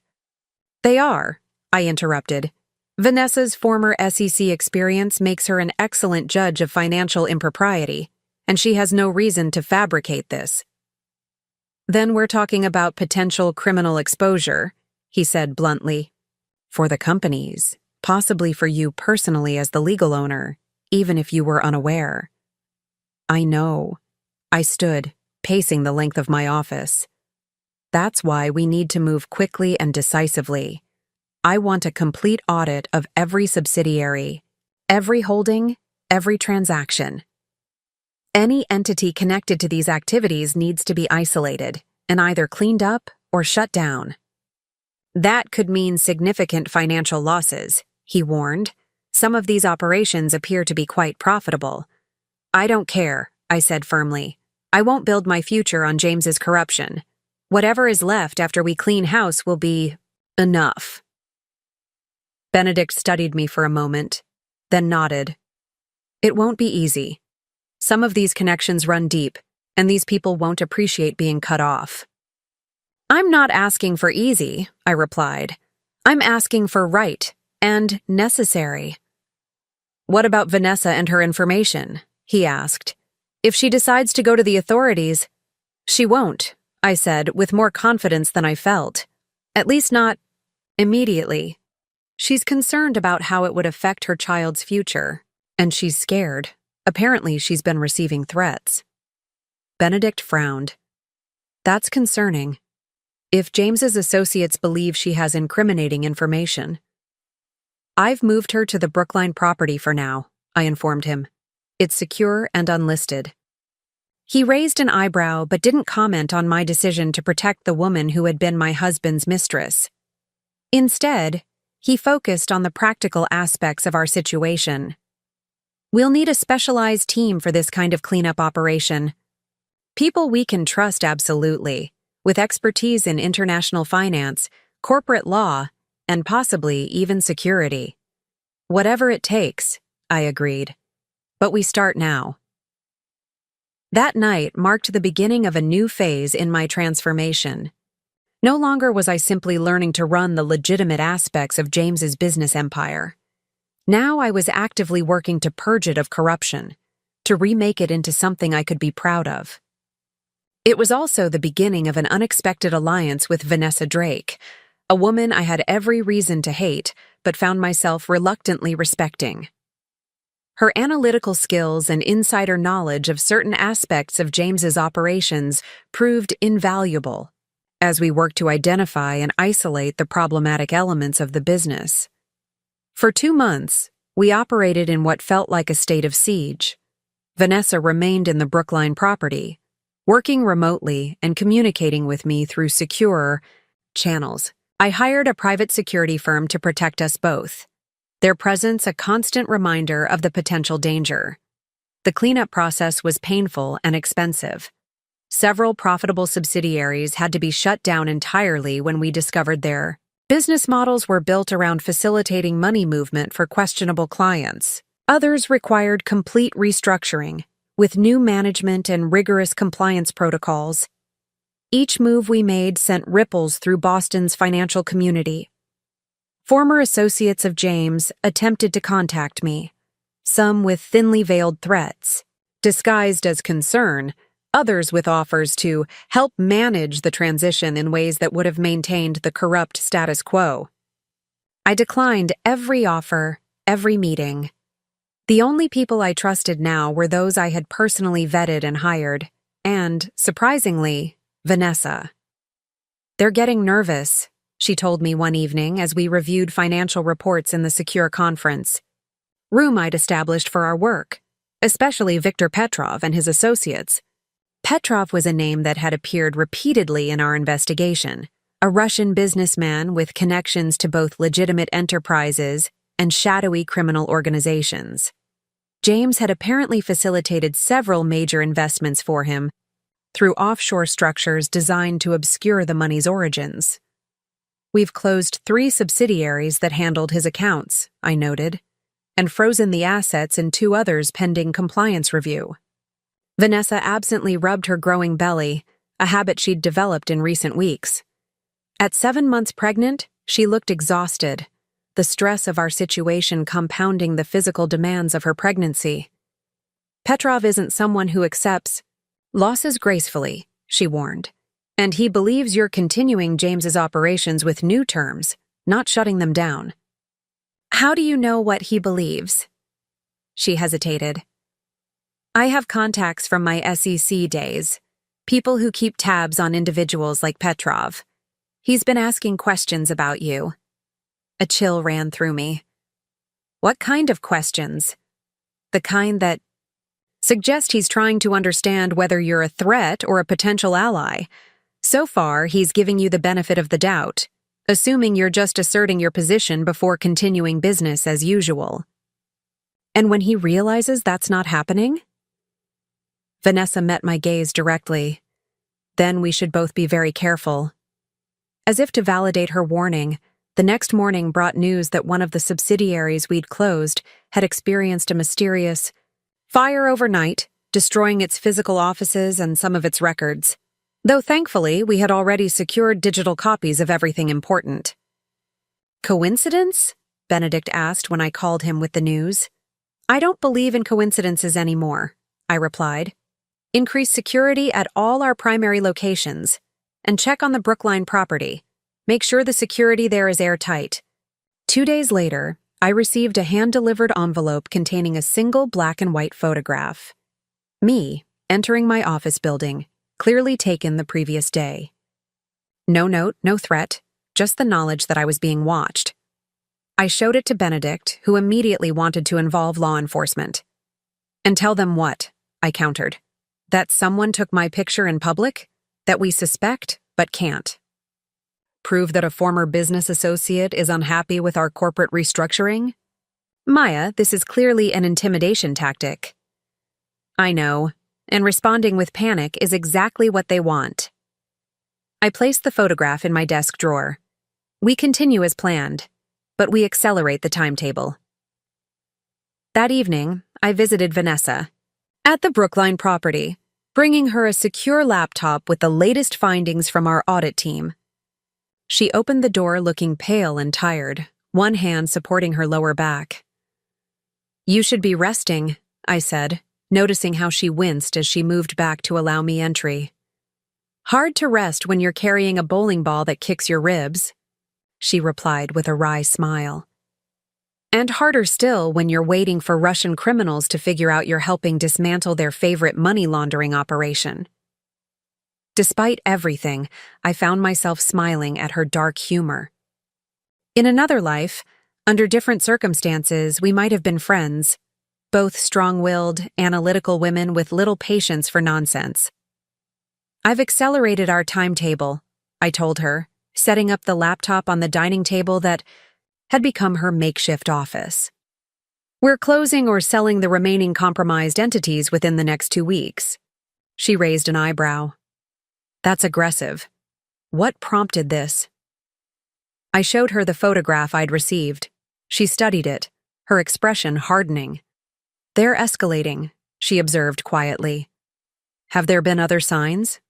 They are, I interrupted. Vanessa's former SEC experience makes her an excellent judge of financial impropriety, and she has no reason to fabricate this. Then we're talking about potential criminal exposure, he said bluntly. For the companies, possibly for you personally as the legal owner, even if you were unaware. I know. I stood, pacing the length of my office. That's why we need to move quickly and decisively. I want a complete audit of every subsidiary, every holding, every transaction. Any entity connected to these activities needs to be isolated and either cleaned up or shut down. That could mean significant financial losses, he warned. Some of these operations appear to be quite profitable. I don't care, I said firmly. I won't build my future on James's corruption. Whatever is left after we clean house will be enough. Benedict studied me for a moment, then nodded. It won't be easy. Some of these connections run deep, and these people won't appreciate being cut off. I'm not asking for easy, I replied. I'm asking for right and necessary. "What about Vanessa and her information?" he asked. "If she decides to go to the authorities—" "She won't," I said, with more confidence than I felt. "At least not immediately. She's concerned about how it would affect her child's future, and she's scared. Apparently, she's been receiving threats." Benedict frowned. "That's concerning. If James's associates believe she has incriminating information—" "I've moved her to the Brookline property for now," I informed him. "It's secure and unlisted." He raised an eyebrow but didn't comment on my decision to protect the woman who had been my husband's mistress. Instead, he focused on the practical aspects of our situation. "We'll need a specialized team for this kind of cleanup operation. People we can trust absolutely, with expertise in international finance, corporate law, and possibly even security." "Whatever it takes," I agreed. "But we start now." That night marked the beginning of a new phase in my transformation. No longer was I simply learning to run the legitimate aspects of James's business empire. Now I was actively working to purge it of corruption, to remake it into something I could be proud of. It was also the beginning of an unexpected alliance with Vanessa Drake, a woman I had every reason to hate but found myself reluctantly respecting. Her analytical skills and insider knowledge of certain aspects of James's operations proved invaluable as we worked to identify and isolate the problematic elements of the business. For 2 months, we operated in what felt like a state of siege. Vanessa remained in the Brookline property, working remotely and communicating with me through secure channels. I hired a private security firm to protect us both, their presence a constant reminder of the potential danger. The cleanup process was painful and expensive. Several profitable subsidiaries had to be shut down entirely when we discovered their business models were built around facilitating money movement for questionable clients. Others required complete restructuring, with new management and rigorous compliance protocols. Each move we made sent ripples through Boston's financial community. Former associates of James attempted to contact me, some with thinly veiled threats, disguised as concern, others with offers to help manage the transition in ways that would have maintained the corrupt status quo. I declined every offer, every meeting. The only people I trusted now were those I had personally vetted and hired, and, surprisingly, Vanessa. "They're getting nervous," she told me one evening as we reviewed financial reports in the secure conference room I'd established for our work, especially Viktor Petrov and his associates. Petrov was a name that had appeared repeatedly in our investigation, a Russian businessman with connections to both legitimate enterprises and shadowy criminal organizations. James had apparently facilitated several major investments for him through offshore structures designed to obscure the money's origins. "We've closed 3 subsidiaries that handled his accounts," I noted, "and frozen the assets in 2 others pending compliance review." Vanessa absently rubbed her growing belly, a habit she'd developed in recent weeks. At 7 months pregnant, she looked exhausted, the stress of our situation compounding the physical demands of her pregnancy. "Petrov isn't someone who accepts losses gracefully," she warned, "and he believes you're continuing James's operations with new terms, not shutting them down." "How do you know what he believes?" She hesitated. "I have contacts from my SEC days, people who keep tabs on individuals like Petrov. He's been asking questions about you." A chill ran through me. "What kind of questions?" "The kind that suggest he's trying to understand whether you're a threat or a potential ally. So far, he's giving you the benefit of the doubt, assuming you're just asserting your position before continuing business as usual." "And when he realizes that's not happening?" Vanessa met my gaze directly. "Then we should both be very careful." As if to validate her warning, the next morning brought news that one of the subsidiaries we'd closed had experienced a mysterious fire overnight, destroying its physical offices and some of its records. Though thankfully, we had already secured digital copies of everything important. "Coincidence?" Benedict asked when I called him with the news. I don't believe in coincidences anymore, I replied. Increase security at all our primary locations, and check on the Brookline property. Make sure the security there is airtight. 2 days later, I received a hand-delivered envelope containing a single black and white photograph. Me, entering my office building, clearly taken the previous day. No note, no threat, just the knowledge that I was being watched. I showed it to Benedict, who immediately wanted to involve law enforcement. And tell them what? I countered. That someone took my picture in public? That we suspect, but can't. Prove that a former business associate is unhappy with our corporate restructuring? Maya, this is clearly an intimidation tactic. I know, and responding with panic is exactly what they want. I place the photograph in my desk drawer. We continue as planned, but we accelerate the timetable. That evening, I visited Vanessa at the Brookline property, bringing her a secure laptop with the latest findings from our audit team. She opened the door looking pale and tired, one hand supporting her lower back. You should be resting, I said, noticing how she winced as she moved back to allow me entry. Hard to rest when you're carrying a bowling ball that kicks your ribs, she replied with a wry smile. And harder still when you're waiting for Russian criminals to figure out you're helping dismantle their favorite money laundering operation. Despite everything, I found myself smiling at her dark humor. In another life, under different circumstances, we might have been friends, both strong-willed, analytical women with little patience for nonsense. I've accelerated our timetable, I told her, setting up the laptop on the dining table that had become her makeshift office. We're closing or selling the remaining compromised entities within the next 2 weeks. She raised an eyebrow. That's aggressive. What prompted this? I showed her the photograph I'd received. She studied it, her expression hardening. They're escalating, she observed quietly. Have there been other signs?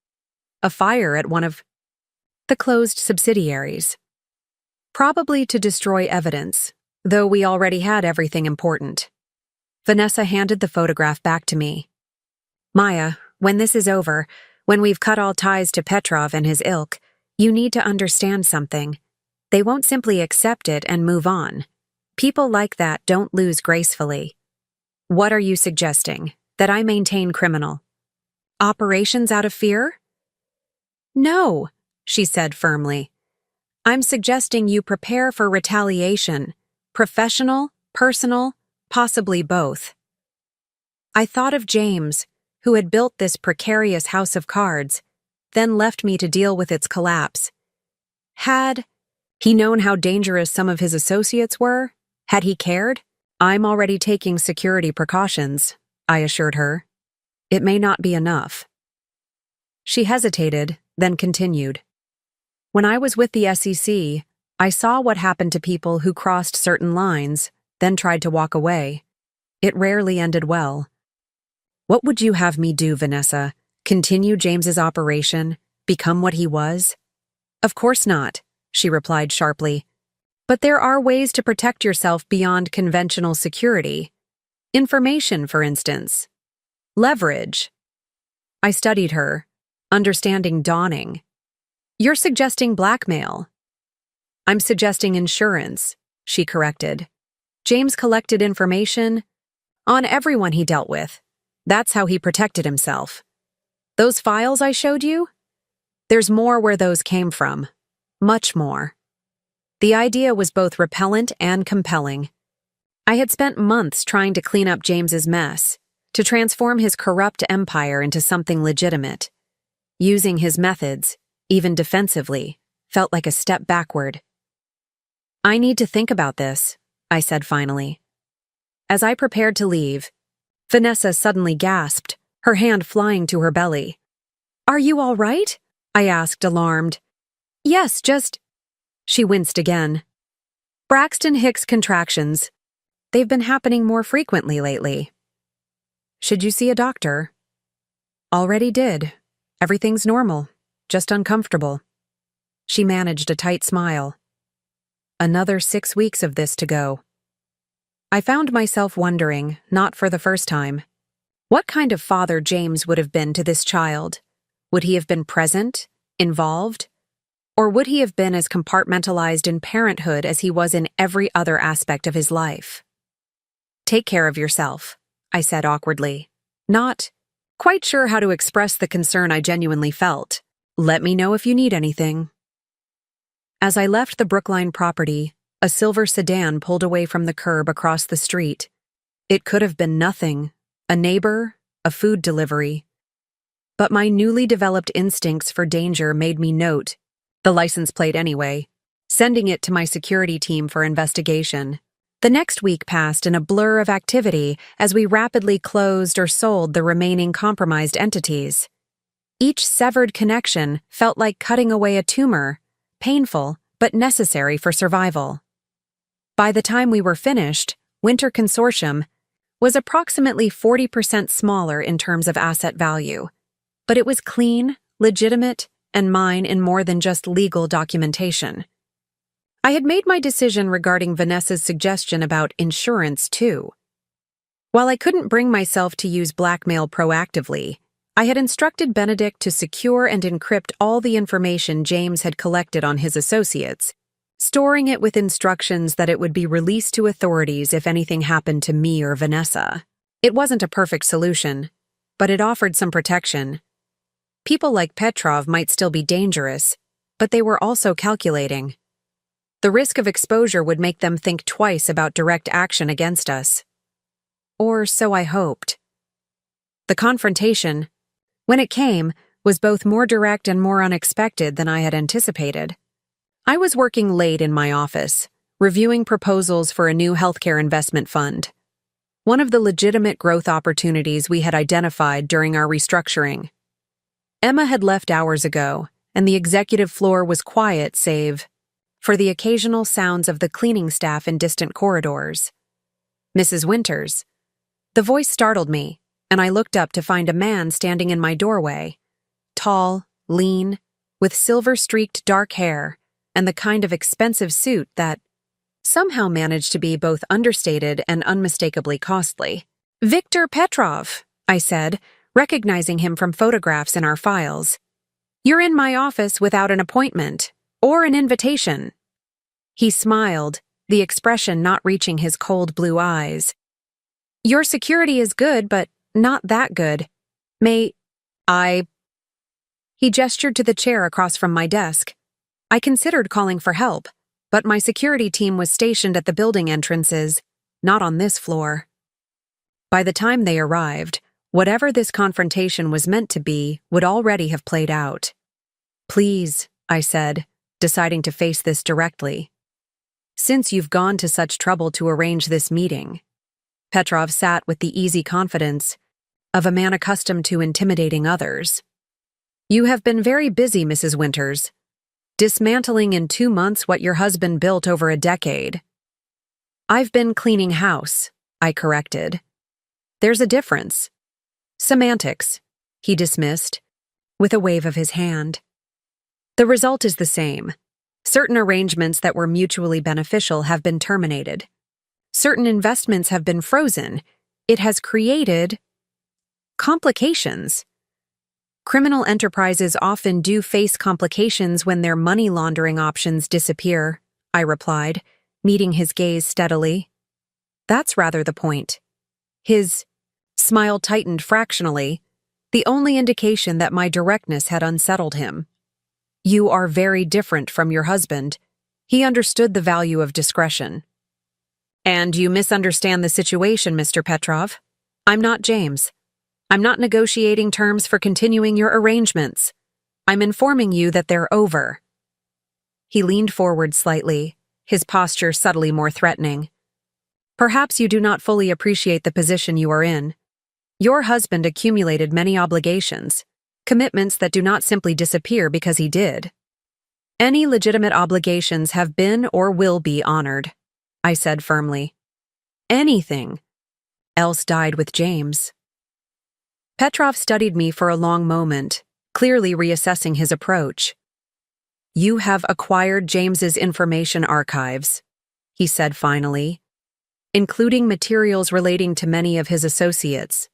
A fire at one of the closed subsidiaries. Probably to destroy evidence, though we already had everything important. Vanessa handed the photograph back to me. Maya, when this is over, when we've cut all ties to Petrov and his ilk, you need to understand something. They won't simply accept it and move on. People like that don't lose gracefully. What are you suggesting? That I maintain criminal operations out of fear? No, she said firmly. I'm suggesting you prepare for retaliation, professional, personal, possibly both. I thought of James, who had built this precarious house of cards, then left me to deal with its collapse. Had he known how dangerous some of his associates were? Had he cared? I'm already taking security precautions, I assured her. It may not be enough. She hesitated, then continued. When I was with the SEC, I saw what happened to people who crossed certain lines, then tried to walk away. It rarely ended well. What would you have me do, Vanessa? Continue James's operation? Become what he was? Of course not, she replied sharply. But there are ways to protect yourself beyond conventional security. Information, for instance. Leverage. I studied her, understanding dawning. You're suggesting blackmail. I'm suggesting insurance, she corrected. James collected information on everyone he dealt with. That's how he protected himself. Those files I showed you? There's more where those came from. Much more. The idea was both repellent and compelling. I had spent months trying to clean up James's mess, to transform his corrupt empire into something legitimate. Using his methods, even defensively, felt like a step backward. I need to think about this, I said finally. As I prepared to leave, Vanessa suddenly gasped, her hand flying to her belly. Are you all right? I asked, alarmed. Yes, just... She winced again. Braxton Hicks contractions. They've been happening more frequently lately. Should you see a doctor? Already did. Everything's normal, just uncomfortable. She managed a tight smile. Another 6 weeks of this to go. I found myself wondering, not for the first time, what kind of father James would have been to this child. Would he have been present, involved, or would he have been as compartmentalized in parenthood as he was in every other aspect of his life? "Take care of yourself," I said awkwardly, not quite sure how to express the concern I genuinely felt. "Let me know if you need anything." As I left the Brookline property, a silver sedan pulled away from the curb across the street. It could have been nothing, a neighbor, a food delivery. But my newly developed instincts for danger made me note the license plate anyway, sending it to my security team for investigation. The next week passed in a blur of activity as we rapidly closed or sold the remaining compromised entities. Each severed connection felt like cutting away a tumor, painful but necessary for survival. By the time we were finished, Winter Consortium was approximately 40% smaller in terms of asset value, but it was clean, legitimate, and mine in more than just legal documentation. I had made my decision regarding Vanessa's suggestion about insurance, too. While I couldn't bring myself to use blackmail proactively, I had instructed Benedict to secure and encrypt all the information James had collected on his associates, storing it with instructions that it would be released to authorities if anything happened to me or Vanessa. It wasn't a perfect solution, but it offered some protection. People like Petrov might still be dangerous, but they were also calculating. The risk of exposure would make them think twice about direct action against us. Or so I hoped. The confrontation, when it came, was both more direct and more unexpected than I had anticipated. I was working late in my office, reviewing proposals for a new healthcare investment fund, one of the legitimate growth opportunities we had identified during our restructuring. Emma had left hours ago, and the executive floor was quiet save for the occasional sounds of the cleaning staff in distant corridors. "Mrs. Winters." The voice startled me, and I looked up to find a man standing in my doorway, tall, lean, with silver-streaked dark hair, and the kind of expensive suit that somehow managed to be both understated and unmistakably costly. "Viktor Petrov," I said, recognizing him from photographs in our files. "You're in my office without an appointment, or an invitation." He smiled, the expression not reaching his cold blue eyes. "Your security is good, but not that good. May I—" He gestured to the chair across from my desk. I considered calling for help, but my security team was stationed at the building entrances, not on this floor. By the time they arrived, whatever this confrontation was meant to be would already have played out. "Please," I said, deciding to face this directly. "Since you've gone to such trouble to arrange this meeting." Petrov sat with the easy confidence of a man accustomed to intimidating others. "You have been very busy, Mrs. Winters, dismantling in 2 months what your husband built over a decade." "I've been cleaning house," I corrected. "There's a difference." "Semantics," he dismissed, with a wave of his hand. "The result is the same. Certain arrangements that were mutually beneficial have been terminated. Certain investments have been frozen. It has created complications. Criminal enterprises often do face complications when their money laundering options disappear," I replied, meeting his gaze steadily. "That's rather the point." His smile tightened fractionally, the only indication that my directness had unsettled him. "You are very different from your husband. He understood the value of discretion." "And you misunderstand the situation, Mr. Petrov. I'm not James. I'm not negotiating terms for continuing your arrangements. I'm informing you that they're over." He leaned forward slightly, his posture subtly more threatening. "Perhaps you do not fully appreciate the position you are in. Your husband accumulated many obligations, commitments that do not simply disappear because he did. Any legitimate obligations have been or will be honored," I said firmly. "Anything else died with James." Petrov studied me for a long moment, clearly reassessing his approach. "You have acquired James's information archives," he said finally. including materials relating to many of his associates.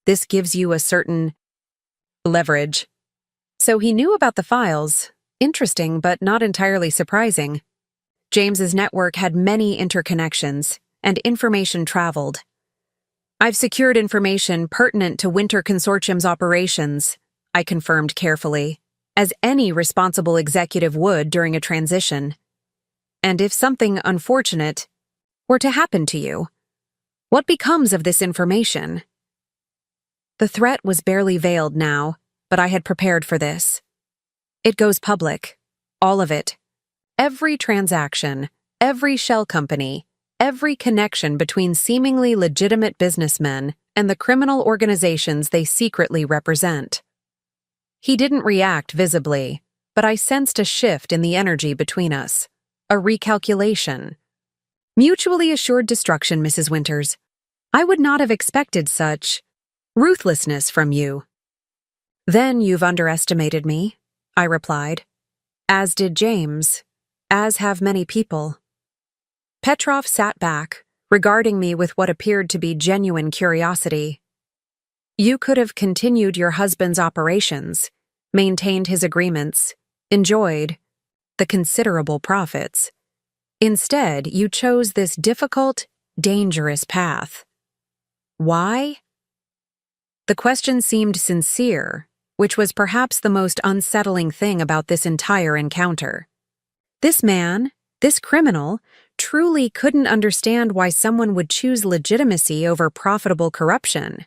This gives you a certain leverage. So he knew about the files. Interesting, but not entirely surprising. James's network had many interconnections, and information traveled. I've secured information pertinent to Winter Consortium's operations, I confirmed carefully, as any responsible executive would during a transition. And if something unfortunate were to happen to you, what becomes of this information? The threat was barely veiled now, but I had prepared for this. It goes public. All of it. Every transaction, every shell company, every connection between seemingly legitimate businessmen and the criminal organizations they secretly represent. He didn't react visibly, but I sensed a shift in the energy between us. A recalculation. Mutually assured destruction, Mrs. Winters. I would not have expected such ruthlessness from you. Then you've underestimated me, I replied. As did James, as have many people. Petrov sat back, regarding me with what appeared to be genuine curiosity. You could have continued your husband's operations, maintained his agreements, enjoyed the considerable profits. Instead, you chose this difficult, dangerous path. Why? The question seemed sincere, which was perhaps the most unsettling thing about this entire encounter. This man, this criminal, truly couldn't understand why someone would choose legitimacy over profitable corruption.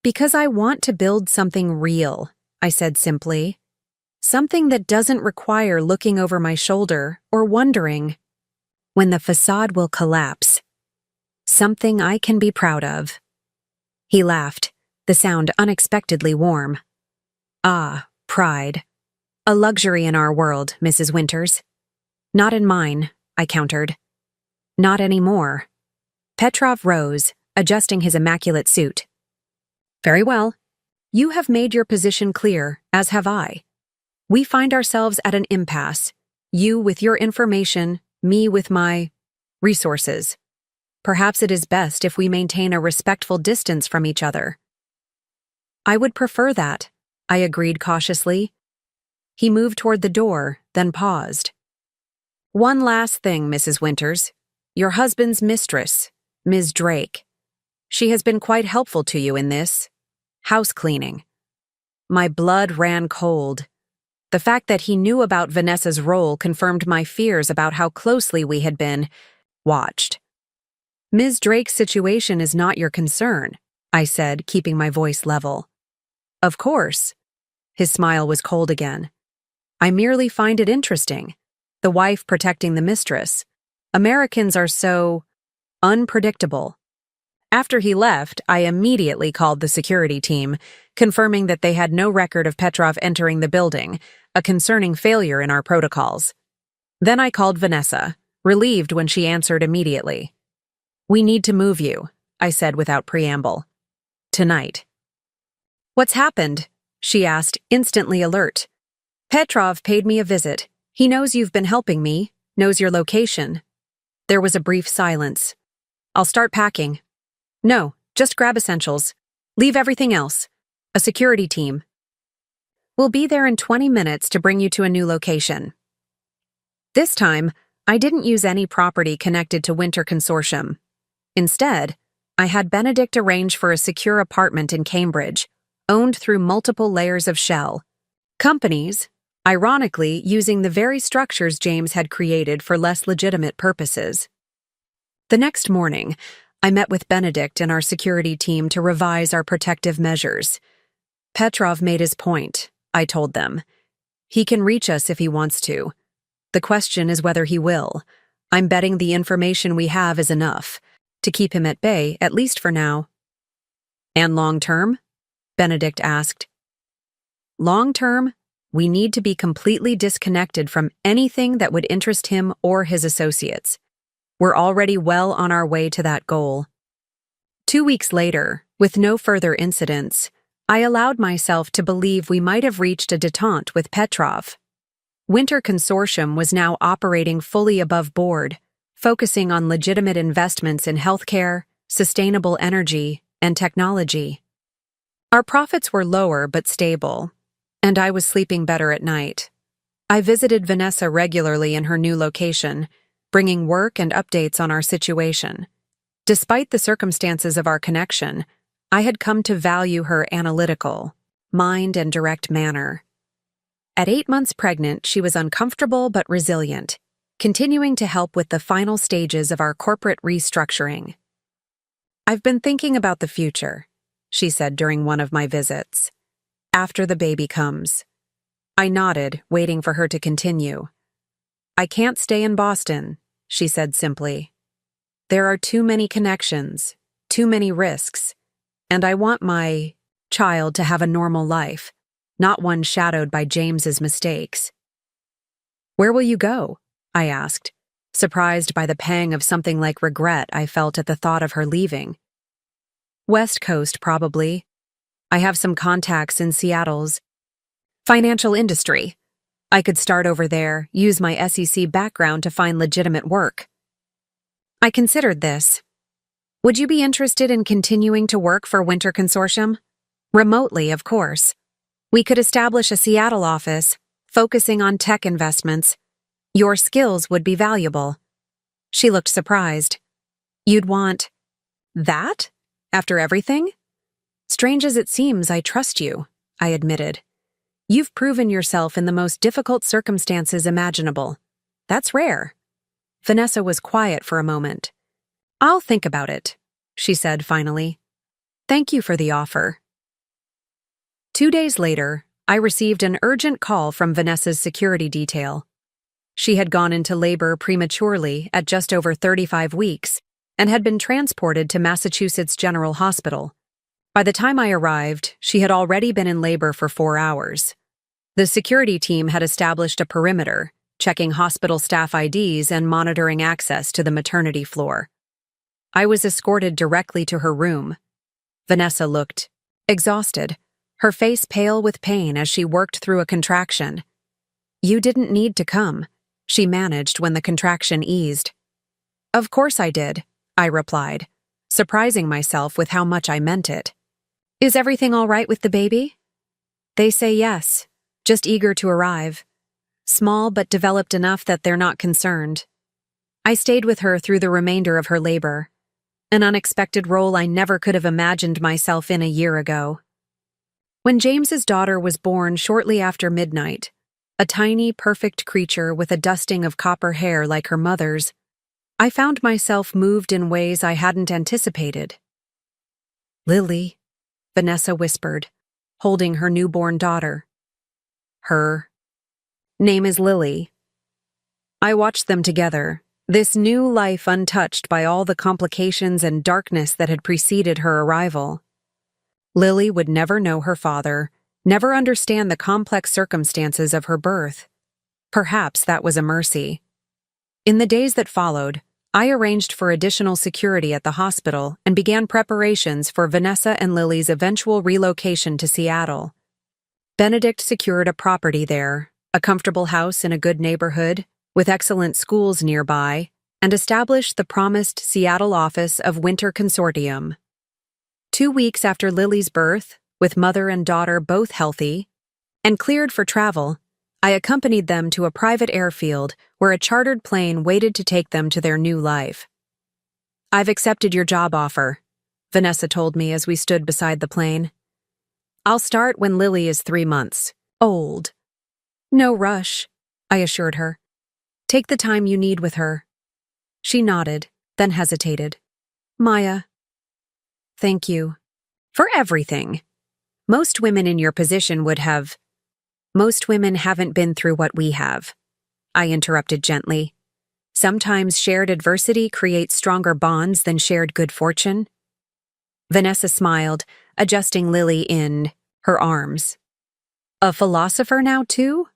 Because I want to build something real, I said simply. Something that doesn't require looking over my shoulder or wondering when the facade will collapse. Something I can be proud of. He laughed, the sound unexpectedly warm. Ah, pride. A luxury in our world, Mrs. Winters. Not in mine, I countered. Not anymore. Petrov rose, adjusting his immaculate suit. Very well. You have made your position clear, as have I. We find ourselves at an impasse, you with your information, me with my resources. Perhaps it is best if we maintain a respectful distance from each other. I would prefer that, I agreed cautiously. He moved toward the door, then paused. One last thing, Mrs. Winters. Your husband's mistress, Ms. Drake. She has been quite helpful to you in this house cleaning. My blood ran cold. The fact that he knew about Vanessa's role confirmed my fears about how closely we had been watched. Ms. Drake's situation is not your concern, I said, keeping my voice level. Of course. His smile was cold again. I merely find it interesting. The wife protecting the mistress. Americans are so unpredictable. After he left, I immediately called the security team, confirming that they had no record of Petrov entering the building, a concerning failure in our protocols. Then I called Vanessa, relieved when she answered immediately. We need to move you, I said without preamble. Tonight. What's happened? She asked, instantly alert. Petrov paid me a visit. He knows you've been helping me, knows your location. There was a brief silence. I'll start packing. No, just grab essentials. Leave everything else. A security team. We'll be there in 20 minutes to bring you to a new location. This time, I didn't use any property connected to Winter Consortium. Instead, I had Benedict arrange for a secure apartment in Cambridge, owned through multiple layers of shell. Companies, ironically using the very structures James had created for less legitimate purposes. The next morning, I met with Benedict and our security team to revise our protective measures. Petrov made his point, I told them. He can reach us if he wants to. The question is whether he will. I'm betting the information we have is enough to keep him at bay, at least for now. And long-term? Benedict asked. Long-term, we need to be completely disconnected from anything that would interest him or his associates. We're already well on our way to that goal. 2 weeks later, with no further incidents, I allowed myself to believe we might have reached a detente with Petrov. Winter Consortium was now operating fully above board, focusing on legitimate investments in healthcare, sustainable energy, and technology. Our profits were lower but stable, and I was sleeping better at night. I visited Vanessa regularly in her new location, bringing work and updates on our situation. Despite the circumstances of our connection, I had come to value her analytical, mind and direct manner. At 8 months pregnant, she was uncomfortable but resilient, continuing to help with the final stages of our corporate restructuring. "I've been thinking about the future," she said during one of my visits. "After the baby comes." I nodded, waiting for her to continue. "I can't stay in Boston," she said simply. "There are too many connections, too many risks, and I want my child to have a normal life, not one shadowed by James's mistakes." "Where will you go?" I asked, surprised by the pang of something like regret I felt at the thought of her leaving. "West Coast, probably. I have some contacts in Seattle's financial industry. I could start over there, use my SEC background to find legitimate work." I considered this. "Would you be interested in continuing to work for Winter Consortium? Remotely, of course. We could establish a Seattle office, focusing on tech investments. Your skills would be valuable." She looked surprised. "You'd want that? After everything?" "Strange as it seems, I trust you," I admitted. "You've proven yourself in the most difficult circumstances imaginable. That's rare." Vanessa was quiet for a moment. "I'll think about it," she said finally. "Thank you for the offer." 2 days later, I received an urgent call from Vanessa's security detail. She had gone into labor prematurely at just over 35 weeks and had been transported to Massachusetts General Hospital. By the time I arrived, she had already been in labor for 4 hours. The security team had established a perimeter, checking hospital staff IDs and monitoring access to the maternity floor. I was escorted directly to her room. Vanessa looked exhausted, her face pale with pain as she worked through a contraction. "You didn't need to come," she managed when the contraction eased. "Of course I did," I replied, surprising myself with how much I meant it. "Is everything all right with the baby?" "They say yes, just eager to arrive. Small but developed enough that they're not concerned." I stayed with her through the remainder of her labor, an unexpected role I never could have imagined myself in a year ago. When James's daughter was born shortly after midnight, a tiny, perfect creature with a dusting of copper hair like her mother's, I found myself moved in ways I hadn't anticipated. "Lily," Vanessa whispered, holding her newborn daughter. Her name is Lily. I watched them together, this new life untouched by all the complications and darkness that had preceded her arrival. Lily would never know her father, never understand the complex circumstances of her birth. Perhaps that was a mercy. In the days that followed, I arranged for additional security at the hospital and began preparations for Vanessa and Lily's eventual relocation to Seattle. Benedict secured a property there, a comfortable house in a good neighborhood, with excellent schools nearby, and established the promised Seattle office of Winter Consortium. 2 weeks after Lily's birth, with mother and daughter both healthy and cleared for travel, I accompanied them to a private airfield where a chartered plane waited to take them to their new life. "I've accepted your job offer," Vanessa told me as we stood beside the plane. "I'll start when Lily is 3 months old." "No rush," I assured her. "Take the time you need with her." She nodded, then hesitated. "Maya." "Thank you. For everything. Most women in your position would have—" "Most women haven't been through what we have," I interrupted gently. "Sometimes shared adversity creates stronger bonds than shared good fortune." Vanessa smiled, adjusting Lily in her arms. "A philosopher now, too?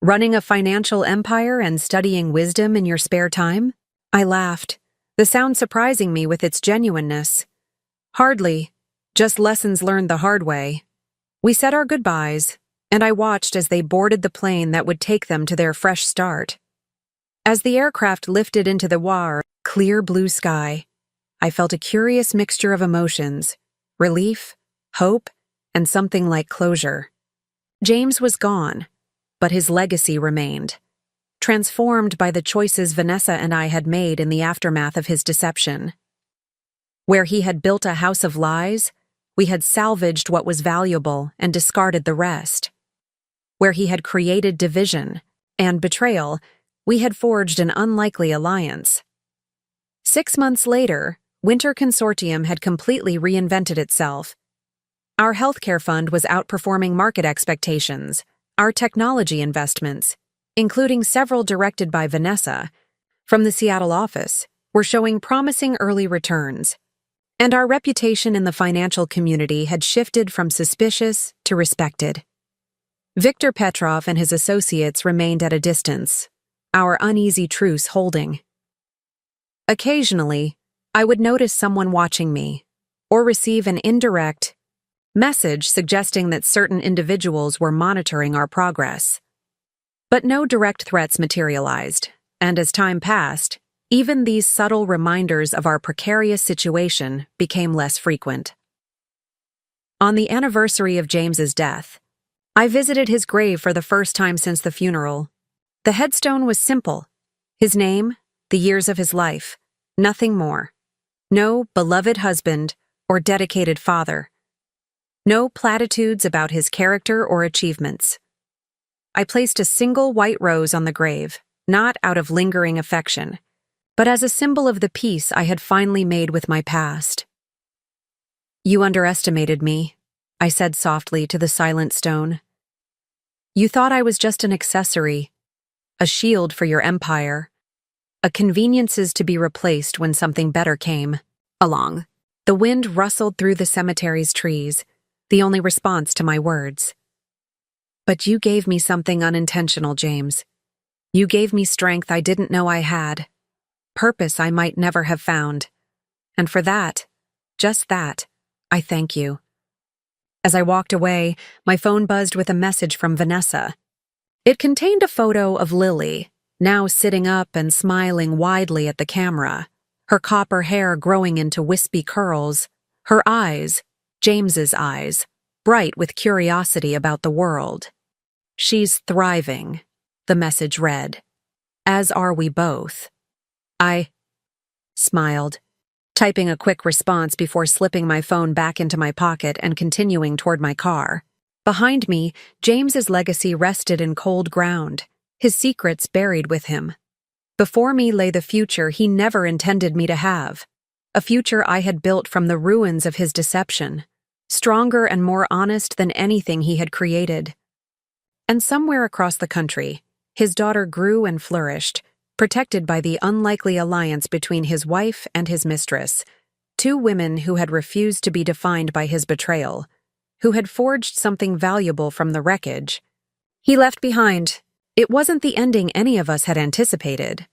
Running a financial empire and studying wisdom in your spare time?" I laughed, the sound surprising me with its genuineness. "Hardly. Just lessons learned the hard way." We said our goodbyes, and I watched as they boarded the plane that would take them to their fresh start. As the aircraft lifted into the clear blue sky, I felt a curious mixture of emotions: relief, hope, and something like closure. James was gone, but his legacy remained, transformed by the choices Vanessa and I had made in the aftermath of his deception. Where he had built a house of lies, we had salvaged what was valuable and discarded the rest. Where he had created division and betrayal, we had forged an unlikely alliance. 6 months later, Winter Consortium had completely reinvented itself. Our healthcare fund was outperforming market expectations. Our technology investments, including several directed by Vanessa, from the Seattle office, were showing promising early returns. And our reputation in the financial community had shifted from suspicious to respected. Viktor Petrov and his associates remained at a distance, our uneasy truce holding. Occasionally, I would notice someone watching me, or receive an indirect message suggesting that certain individuals were monitoring our progress. But no direct threats materialized, and as time passed, even these subtle reminders of our precarious situation became less frequent. On the anniversary of James's death, I visited his grave for the first time since the funeral. The headstone was simple: his name, the years of his life, nothing more. No beloved husband or dedicated father. No platitudes about his character or achievements. I placed a single white rose on the grave, not out of lingering affection, but as a symbol of the peace I had finally made with my past. "You underestimated me," I said softly to the silent stone. "You thought I was just an accessory, a shield for your empire, a conveniences to be replaced when something better came along." The wind rustled through the cemetery's trees, the only response to my words. "But you gave me something unintentional, James. You gave me strength I didn't know I had, purpose I might never have found. And for that, just that, I thank you." As I walked away, my phone buzzed with a message from Vanessa. It contained a photo of Lily, now sitting up and smiling widely at the camera, her copper hair growing into wispy curls, her eyes, James's eyes, bright with curiosity about the world. "She's thriving," the message read. "As are we both." I smiled, typing a quick response before slipping my phone back into my pocket and continuing toward my car. Behind me, James's legacy rested in cold ground, his secrets buried with him. Before me lay the future he never intended me to have, a future I had built from the ruins of his deception, stronger and more honest than anything he had created. And somewhere across the country, his daughter grew and flourished, protected by the unlikely alliance between his wife and his mistress, two women who had refused to be defined by his betrayal, who had forged something valuable from the wreckage he left behind. It wasn't the ending any of us had anticipated,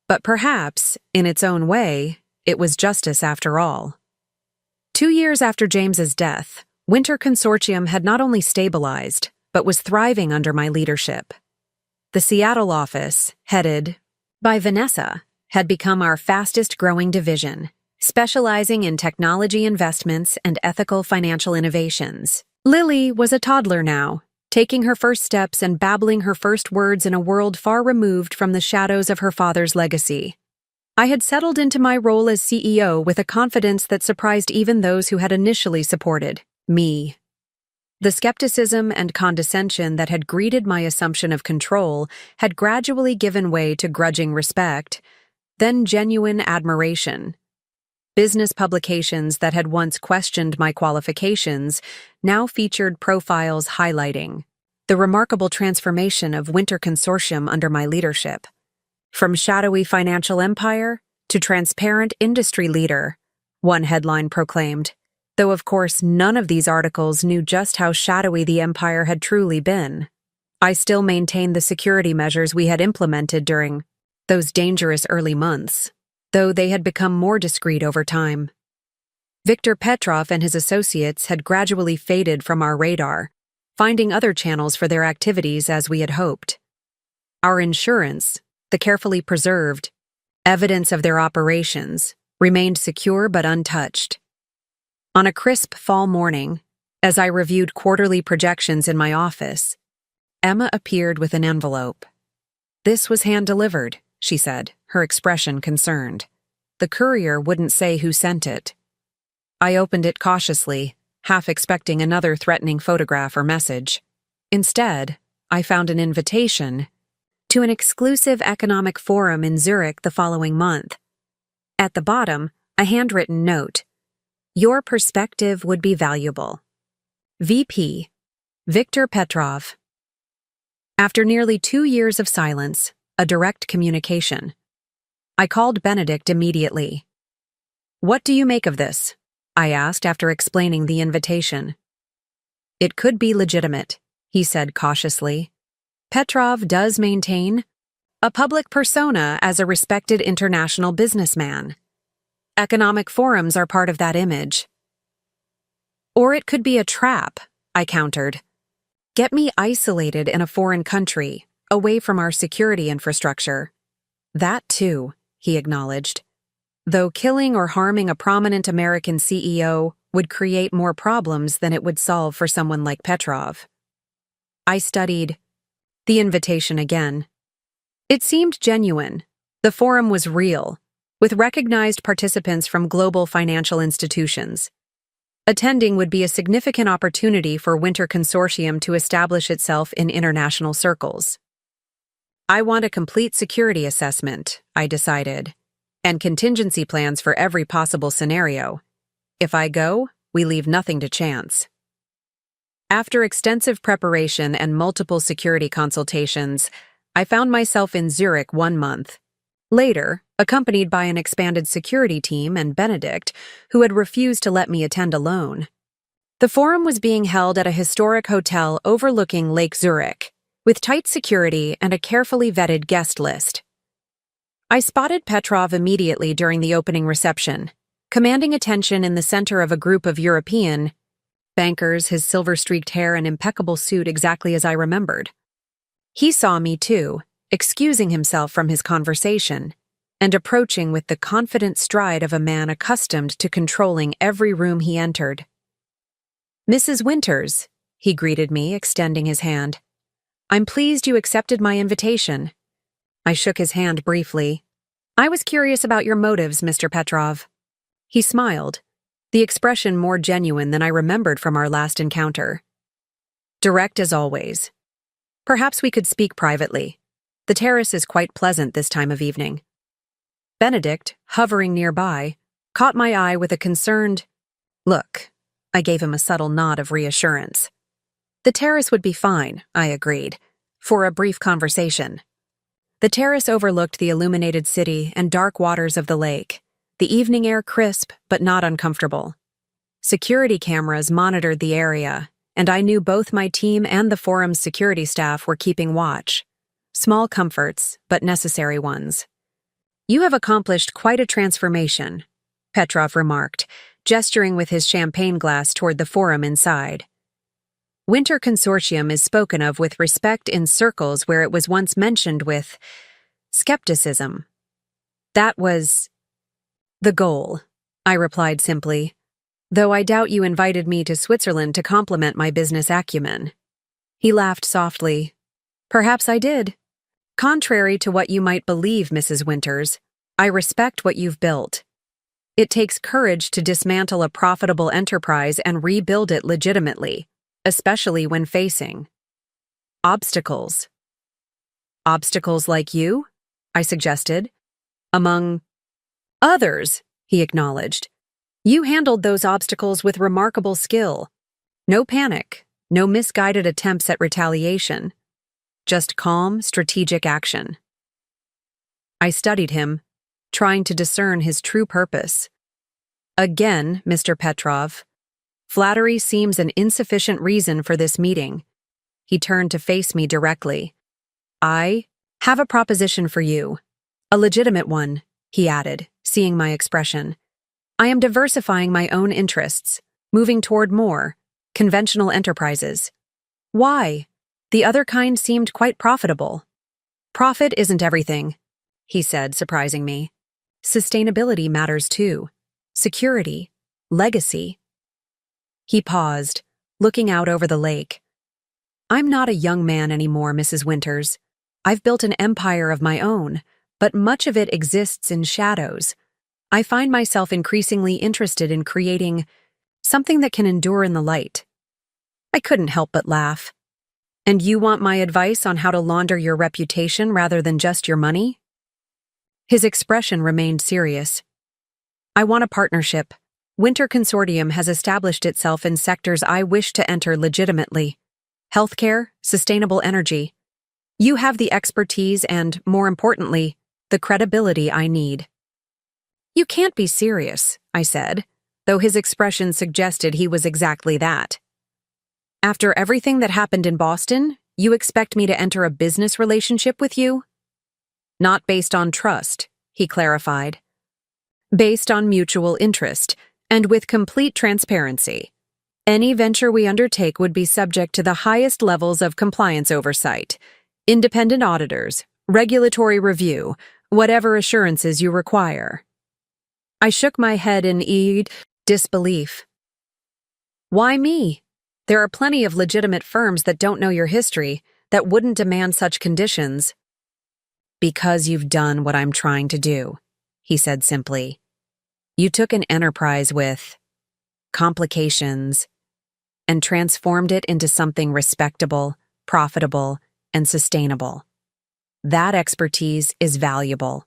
but perhaps, in its own way, it was justice after all. 2 years after James's death, Winter Consortium had not only stabilized, but was thriving under my leadership. The Seattle office, headed by Vanessa, had become our fastest-growing division, specializing in technology investments and ethical financial innovations. Lily was a toddler now, taking her first steps and babbling her first words in a world far removed from the shadows of her father's legacy. I had settled into my role as CEO with a confidence that surprised even those who had initially supported me. The skepticism and condescension that had greeted my assumption of control had gradually given way to grudging respect, then genuine admiration. Business publications that had once questioned my qualifications now featured profiles highlighting the remarkable transformation of Winter Consortium under my leadership. From shadowy financial empire to transparent industry leader, one headline proclaimed, though of course none of these articles knew just how shadowy the empire had truly been. I still maintained the security measures we had implemented during those dangerous early months, though they had become more discreet over time. Viktor Petrov and his associates had gradually faded from our radar, finding other channels for their activities as we had hoped. Our insurance, the carefully preserved evidence of their operations, remained secure but untouched. On a crisp fall morning, as I reviewed quarterly projections in my office, Emma appeared with an envelope. "This was hand-delivered," she said, her expression concerned. "The courier wouldn't say who sent it." I opened it cautiously, half expecting another threatening photograph or message. Instead, I found an invitation to an exclusive economic forum in Zurich the following month. At the bottom, a handwritten note: "Your perspective would be valuable. VP, Viktor Petrov." After nearly 2 years of silence, a direct communication, I called Benedict immediately. "What do you make of this?" I asked after explaining the invitation. "It could be legitimate," he said cautiously. "Petrov does maintain a public persona as a respected international businessman. Economic forums are part of that image." "Or it could be a trap," I countered. "Get me isolated in a foreign country, away from our security infrastructure." "That too," he acknowledged. "Though killing or harming a prominent American CEO would create more problems than it would solve for someone like Petrov." I studied the invitation again. It seemed genuine. The forum was real, with recognized participants from global financial institutions. Attending would be a significant opportunity for Winter Consortium to establish itself in international circles. "I want a complete security assessment," I decided, "and contingency plans for every possible scenario. If I go, we leave nothing to chance." After extensive preparation and multiple security consultations, I found myself in Zurich 1 month. Later, accompanied by an expanded security team and Benedict, who had refused to let me attend alone. The forum was being held at a historic hotel overlooking Lake Zurich, with tight security and a carefully vetted guest list. I spotted Petrov immediately during the opening reception, commanding attention in the center of a group of European bankers, his silver-streaked hair and impeccable suit exactly as I remembered. He saw me too, excusing himself from his conversation, and approaching with the confident stride of a man accustomed to controlling every room he entered. "Mrs. Winters," he greeted me, extending his hand. "I'm pleased you accepted my invitation." I shook his hand briefly. "I was curious about your motives, Mr. Petrov." He smiled, the expression more genuine than I remembered from our last encounter. "Direct as always. Perhaps we could speak privately. The terrace is quite pleasant this time of evening." Benedict, hovering nearby, caught my eye with a concerned look. I gave him a subtle nod of reassurance. "The terrace would be fine," I agreed, "for a brief conversation." The terrace overlooked the illuminated city and dark waters of the lake, the evening air crisp but not uncomfortable. Security cameras monitored the area, and I knew both my team and the forum's security staff were keeping watch. Small comforts, but necessary ones. "You have accomplished quite a transformation," Petrov remarked, gesturing with his champagne glass toward the forum inside. "Winter Consortium is spoken of with respect in circles where it was once mentioned with skepticism." "That was the goal," I replied simply, "though I doubt you invited me to Switzerland to complement my business acumen." He laughed softly. "Perhaps I did. Contrary to what you might believe, Mrs. Winters, I respect what you've built. It takes courage to dismantle a profitable enterprise and rebuild it legitimately, especially when facing obstacles." "Obstacles like you?" I suggested. "Among others," he acknowledged. "You handled those obstacles with remarkable skill. No panic, no misguided attempts at retaliation. Just calm, strategic action." I studied him, trying to discern his true purpose. "Again, Mr. Petrov, flattery seems an insufficient reason for this meeting." He turned to face me directly. "I have a proposition for you. A legitimate one," he added, seeing my expression. "I am diversifying my own interests, moving toward more conventional enterprises." "Why? The other kind seemed quite profitable." Profit isn't everything, he said, surprising me. Sustainability matters too. Security, legacy. He paused, looking out over the lake. I'm not a young man anymore, Mrs. Winters. I've built an empire of my own, but much of it exists in shadows. I find myself increasingly interested in creating something that can endure in the light. I couldn't help but laugh. And you want my advice on how to launder your reputation rather than just your money? His expression remained serious. I want a partnership. Winter Consortium has established itself in sectors I wish to enter legitimately. Healthcare, sustainable energy. You have the expertise and, more importantly, the credibility I need. You can't be serious, I said, though his expression suggested he was exactly that. After everything that happened in Boston, you expect me to enter a business relationship with you? Not based on trust, he clarified. Based on mutual interest, and with complete transparency. Any venture we undertake would be subject to the highest levels of compliance oversight, independent auditors, regulatory review, whatever assurances you require. I shook my head in disbelief. Why me? There are plenty of legitimate firms that don't know your history, that wouldn't demand such conditions. Because you've done what I'm trying to do, he said simply. You took an enterprise with complications and transformed it into something respectable, profitable, and sustainable. That expertise is valuable.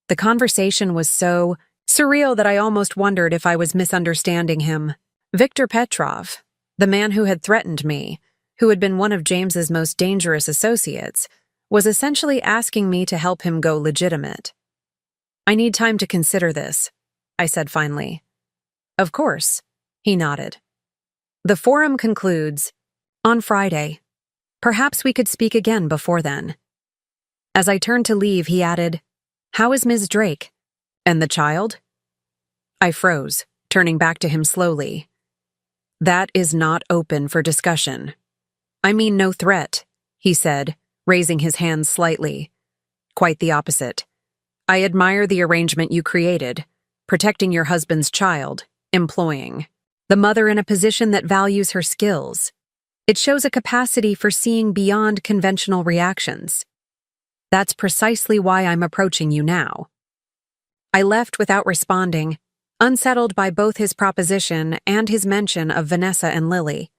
The conversation was so surreal that I almost wondered if I was misunderstanding him. Viktor Petrov, the man who had threatened me, who had been one of James's most dangerous associates, was essentially asking me to help him go legitimate. I need time to consider this, I said finally. Of course, he nodded. The forum concludes on Friday. Perhaps we could speak again before then. As I turned to leave, he added, How is Ms. Drake? And the child? I froze, turning back to him slowly. That is not open for discussion. I mean no threat, he said, raising his hands slightly. Quite the opposite. I admire the arrangement you created, protecting your husband's child, employing the mother in a position that values her skills. It shows a capacity for seeing beyond conventional reactions. That's precisely why I'm approaching you now. I left without responding, unsettled by both his proposition and his mention of Vanessa and Lily.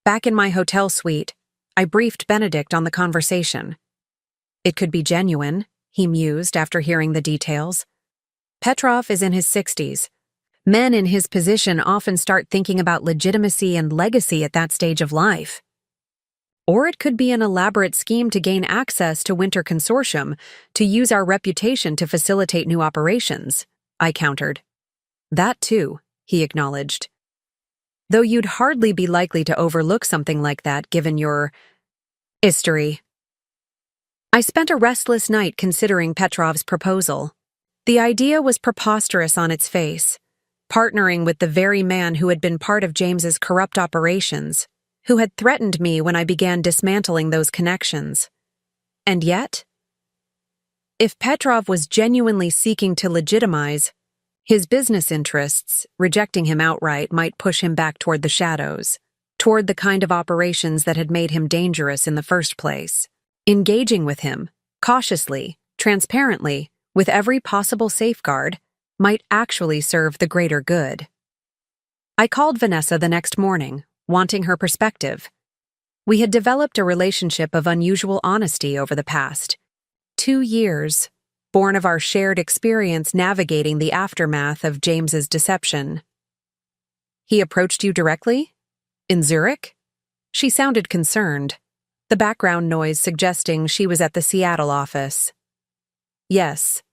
Back in my hotel suite, I briefed Benedict on the conversation. It could be genuine, he mused after hearing the details. Petrov is in his 60s. Men in his position often start thinking about legitimacy and legacy at that stage of life. Or it could be an elaborate scheme to gain access to Winter Consortium, to use our reputation to facilitate new operations, I countered. That too, he acknowledged. Though you'd hardly be likely to overlook something like that given your history. I spent a restless night considering Petrov's proposal. The idea was preposterous on its face, partnering with the very man who had been part of James's corrupt operations, who had threatened me when I began dismantling those connections. And yet, if Petrov was genuinely seeking to legitimize his business interests, rejecting him outright might push him back toward the shadows, toward the kind of operations that had made him dangerous in the first place. Engaging with him, cautiously, transparently, with every possible safeguard, might actually serve the greater good. I called Vanessa the next morning, wanting her perspective. We had developed a relationship of unusual honesty over the past 2 years, born of our shared experience navigating the aftermath of James's deception. He approached you directly? In Zurich? She sounded concerned, the background noise suggesting she was at the Seattle office. Yes,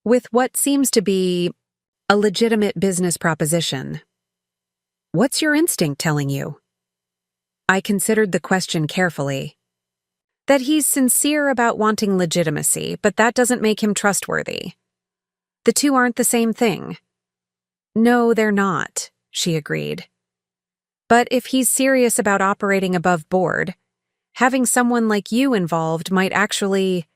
with what seems to be a legitimate business proposition. What's your instinct telling you? I considered the question carefully. That he's sincere about wanting legitimacy, but that doesn't make him trustworthy. The two aren't the same thing. No, they're not, she agreed. But if he's serious about operating above board, having someone like you involved might actually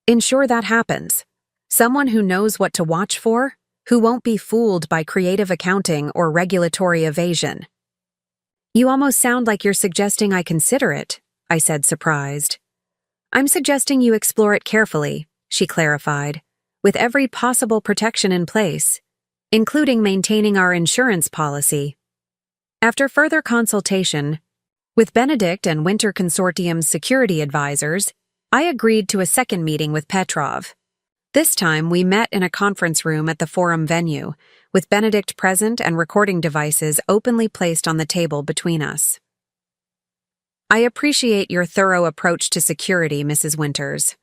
ensure that happens. Someone who knows what to watch for, who won't be fooled by creative accounting or regulatory evasion. You almost sound like you're suggesting I consider it, I said, surprised. I'm suggesting you explore it carefully, she clarified, with every possible protection in place, including maintaining our insurance policy. After further consultation with Benedict and Winter Consortium's security advisors, I agreed to a second meeting with Petrov. This time, we met in a conference room at the forum venue, with Benedict present and recording devices openly placed on the table between us. I appreciate your thorough approach to security, Mrs. Winters,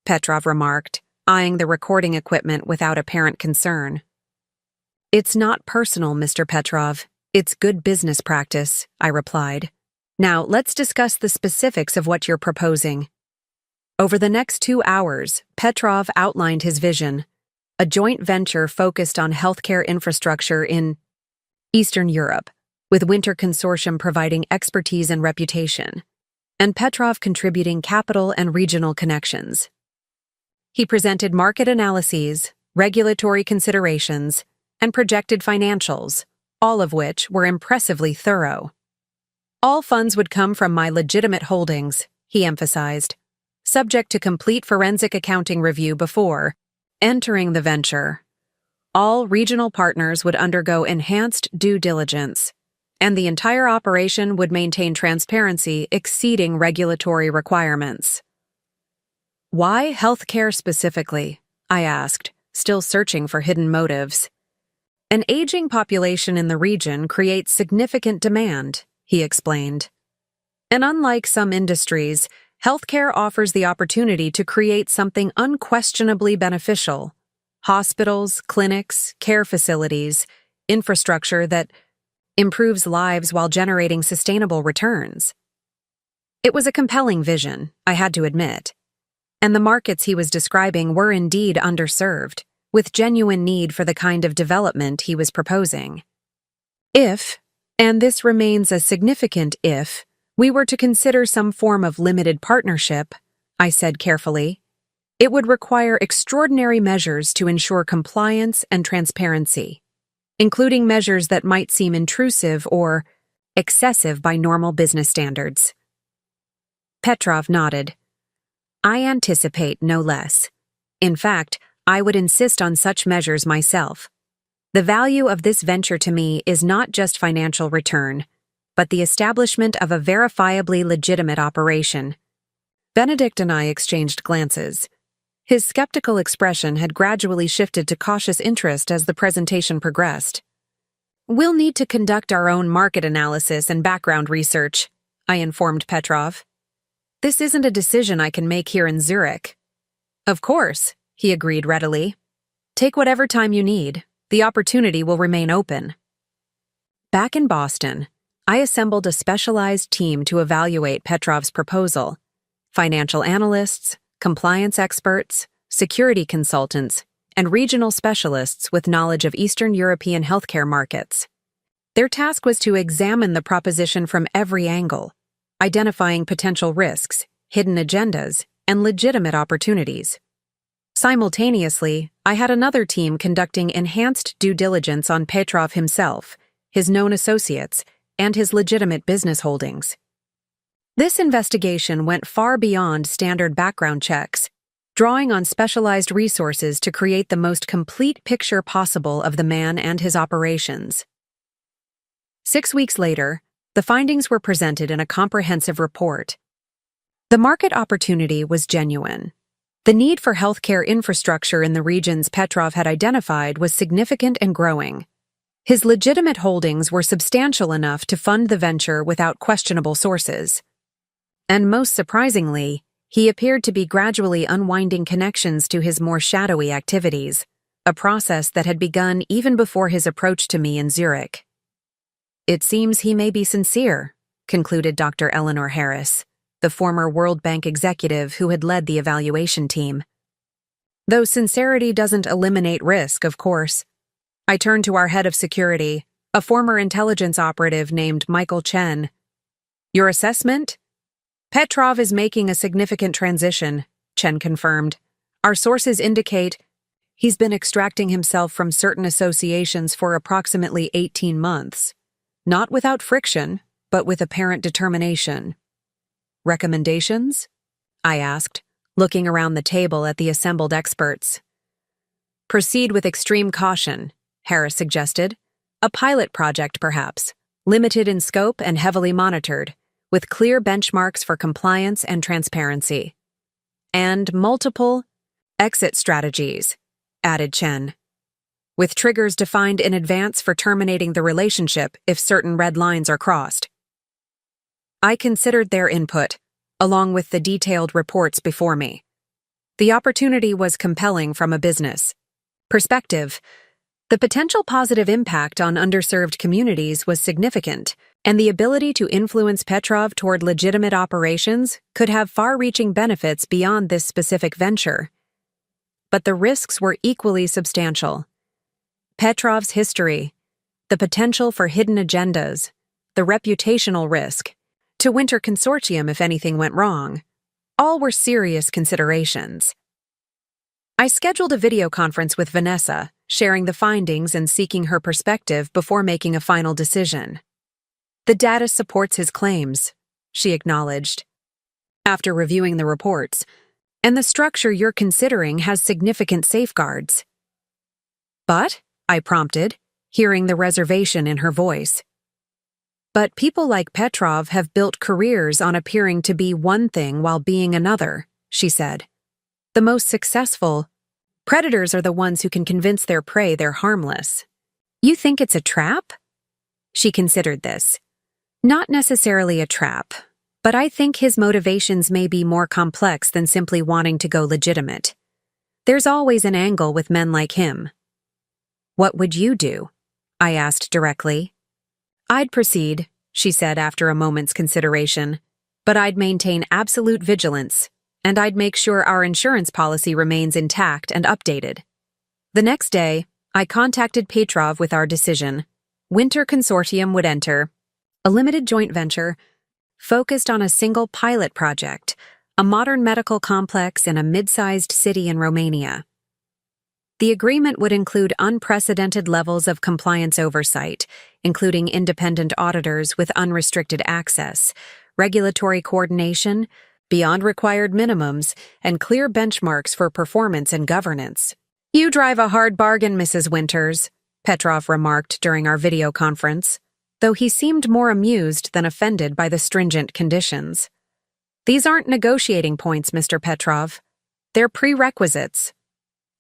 Petrov remarked, eyeing the recording equipment without apparent concern. It's not personal, Mr. Petrov. It's good business practice, I replied. Now, let's discuss the specifics of what you're proposing. Over the next 2 hours, Petrov outlined his vision, a joint venture focused on healthcare infrastructure in Eastern Europe, with Winter Consortium providing expertise and reputation, and Petrov contributing capital and regional connections. He presented market analyses, regulatory considerations, and projected financials, all of which were impressively thorough. All funds would come from my legitimate holdings, he emphasized, subject to complete forensic accounting review before entering the venture. All regional partners would undergo enhanced due diligence, and the entire operation would maintain transparency exceeding regulatory requirements. Why healthcare specifically? I asked, still searching for hidden motives. An aging population in the region creates significant demand, he explained. And unlike some industries, healthcare offers the opportunity to create something unquestionably beneficial. Hospitals, clinics, care facilities, infrastructure that improves lives while generating sustainable returns. It was a compelling vision, I had to admit. And the markets he was describing were indeed underserved, with genuine need for the kind of development he was proposing. If, and this remains a significant if, we were to consider some form of limited partnership, I said carefully, it would require extraordinary measures to ensure compliance and transparency, including measures that might seem intrusive or excessive by normal business standards. Petrov nodded. I anticipate no less. In fact, I would insist on such measures myself. The value of this venture to me is not just financial return, but the establishment of a verifiably legitimate operation. Benedict and I exchanged glances. His skeptical expression had gradually shifted to cautious interest as the presentation progressed. We'll need to conduct our own market analysis and background research, I informed Petrov. This isn't a decision I can make here in Zurich. Of course, he agreed readily. Take whatever time you need. The opportunity will remain open. Back in Boston, I assembled a specialized team to evaluate Petrov's proposal. Financial analysts, compliance experts, security consultants, and regional specialists with knowledge of Eastern European healthcare markets. Their task was to examine the proposition from every angle, identifying potential risks, hidden agendas, and legitimate opportunities. Simultaneously, I had another team conducting enhanced due diligence on Petrov himself, his known associates, and his legitimate business holdings. This investigation went far beyond standard background checks, drawing on specialized resources to create the most complete picture possible of the man and his operations. 6 weeks later, the findings were presented in a comprehensive report. The market opportunity was genuine. The need for healthcare infrastructure in the regions Petrov had identified was significant and growing. His legitimate holdings were substantial enough to fund the venture without questionable sources. And most surprisingly, he appeared to be gradually unwinding connections to his more shadowy activities, a process that had begun even before his approach to me in Zurich. It seems he may be sincere, concluded Dr. Eleanor Harris, the former World Bank executive who had led the evaluation team. Though sincerity doesn't eliminate risk, of course. I turned to our head of security, a former intelligence operative named Michael Chen. Your assessment? Petrov is making a significant transition, Chen confirmed. Our sources indicate he's been extracting himself from certain associations for approximately 18 months. Not without friction, but with apparent determination. Recommendations? I asked, looking around the table at the assembled experts. Proceed with extreme caution, Harris suggested. A pilot project, perhaps, limited in scope and heavily monitored, with clear benchmarks for compliance and transparency. And multiple exit strategies, added Chen, with triggers defined in advance for terminating the relationship if certain red lines are crossed. I considered their input, along with the detailed reports before me. The opportunity was compelling from a business perspective. The potential positive impact on underserved communities was significant, and the ability to influence Petrov toward legitimate operations could have far-reaching benefits beyond this specific venture. But the risks were equally substantial. Petrov's history, the potential for hidden agendas, the reputational risk, to Winter Consortium if anything went wrong, all were serious considerations. I scheduled a video conference with Vanessa, sharing the findings and seeking her perspective before making a final decision. The data supports his claims, she acknowledged. After reviewing the reports, and the structure you're considering has significant safeguards. But, I prompted, hearing the reservation in her voice. But people like Petrov have built careers on appearing to be one thing while being another, she said. The most successful predators are the ones who can convince their prey they're harmless. You think it's a trap? She considered this. Not necessarily a trap, but I think his motivations may be more complex than simply wanting to go legitimate. There's always an angle with men like him. What would you do? I asked directly. I'd proceed, she said after a moment's consideration, but I'd maintain absolute vigilance, and I'd make sure our insurance policy remains intact and updated. The next day, I contacted Petrov with our decision. Winter Consortium would enter, a limited joint venture, focused on a single pilot project, a modern medical complex in a mid-sized city in Romania. The agreement would include unprecedented levels of compliance oversight, including independent auditors with unrestricted access, regulatory coordination, beyond required minimums, and clear benchmarks for performance and governance. You drive a hard bargain, Mrs. Winters, Petrov remarked during our video conference, though he seemed more amused than offended by the stringent conditions. These aren't negotiating points, Mr. Petrov. They're prerequisites.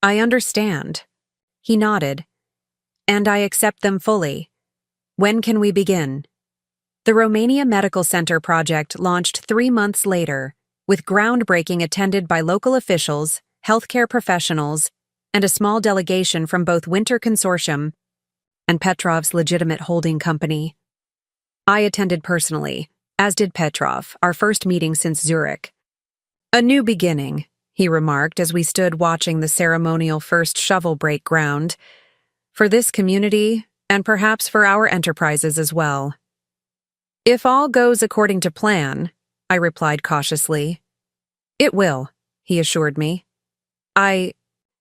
I understand. He nodded. And I accept them fully. When can we begin? The Romania Medical Center project launched 3 months later, with groundbreaking attended by local officials, healthcare professionals, and a small delegation from both Winter Consortium and Petrov's legitimate holding company. I attended personally, as did Petrov, our first meeting since Zurich. A new beginning, he remarked as we stood watching the ceremonial first shovel break ground, for this community and perhaps for our enterprises as well. If all goes according to plan, I replied cautiously. It will, he assured me. I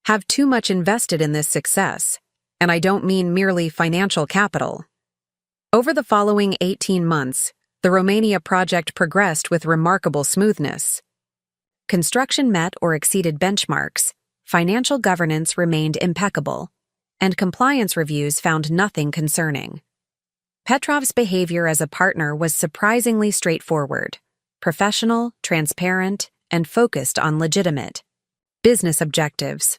have too much invested in this success, and I don't mean merely financial capital. Over the following 18 months, the Romania project progressed with remarkable smoothness. Construction met or exceeded benchmarks, financial governance remained impeccable, and compliance reviews found nothing concerning. Petrov's behavior as a partner was surprisingly straightforward, professional, transparent, and focused on legitimate business objectives.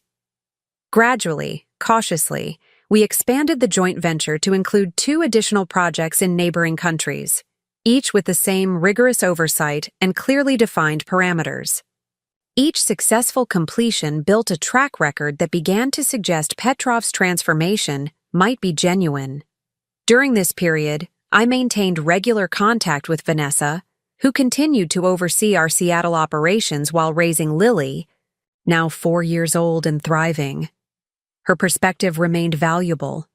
Gradually, cautiously, we expanded the joint venture to include 2 additional projects in neighboring countries, each with the same rigorous oversight and clearly defined parameters. Each successful completion built a track record that began to suggest Petrov's transformation might be genuine. During this period, I maintained regular contact with Vanessa, who continued to oversee our Seattle operations while raising Lily, now 4 years old and thriving. Her perspective remained valuable,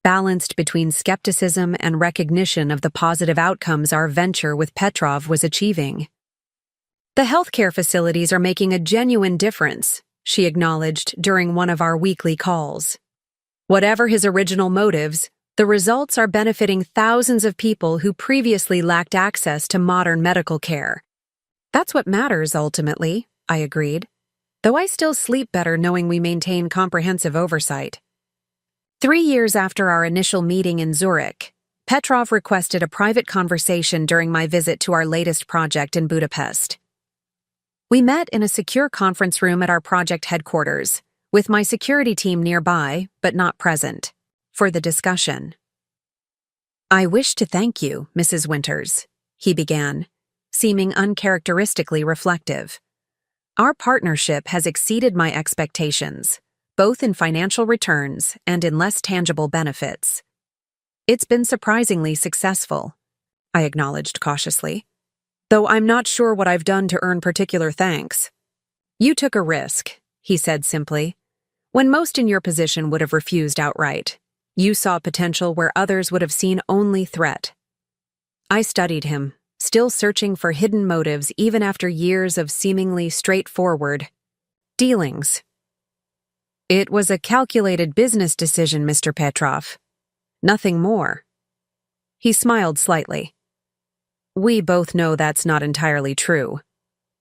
balanced between skepticism and recognition of the positive outcomes our venture with Petrov was achieving. The healthcare facilities are making a genuine difference, she acknowledged during one of our weekly calls. Whatever his original motives, the results are benefiting thousands of people who previously lacked access to modern medical care. That's what matters ultimately, I agreed, though I still sleep better knowing we maintain comprehensive oversight. 3 years after our initial meeting in Zurich, Petrov requested a private conversation during my visit to our latest project in Budapest. We met in a secure conference room at our project headquarters, with my security team nearby, but not present, for the discussion. "I wish to thank you, Mrs. Winters," he began, seeming uncharacteristically reflective. "Our partnership has exceeded my expectations, both in financial returns and in less tangible benefits. It's been surprisingly successful," I acknowledged cautiously, "though I'm not sure what I've done to earn particular thanks." "You took a risk," he said simply, "when most in your position would have refused outright. You saw potential where others would have seen only threat." I studied him, still searching for hidden motives even after years of seemingly straightforward dealings. "It was a calculated business decision, Mr. Petrov. Nothing more." He smiled slightly. "We both know that's not entirely true,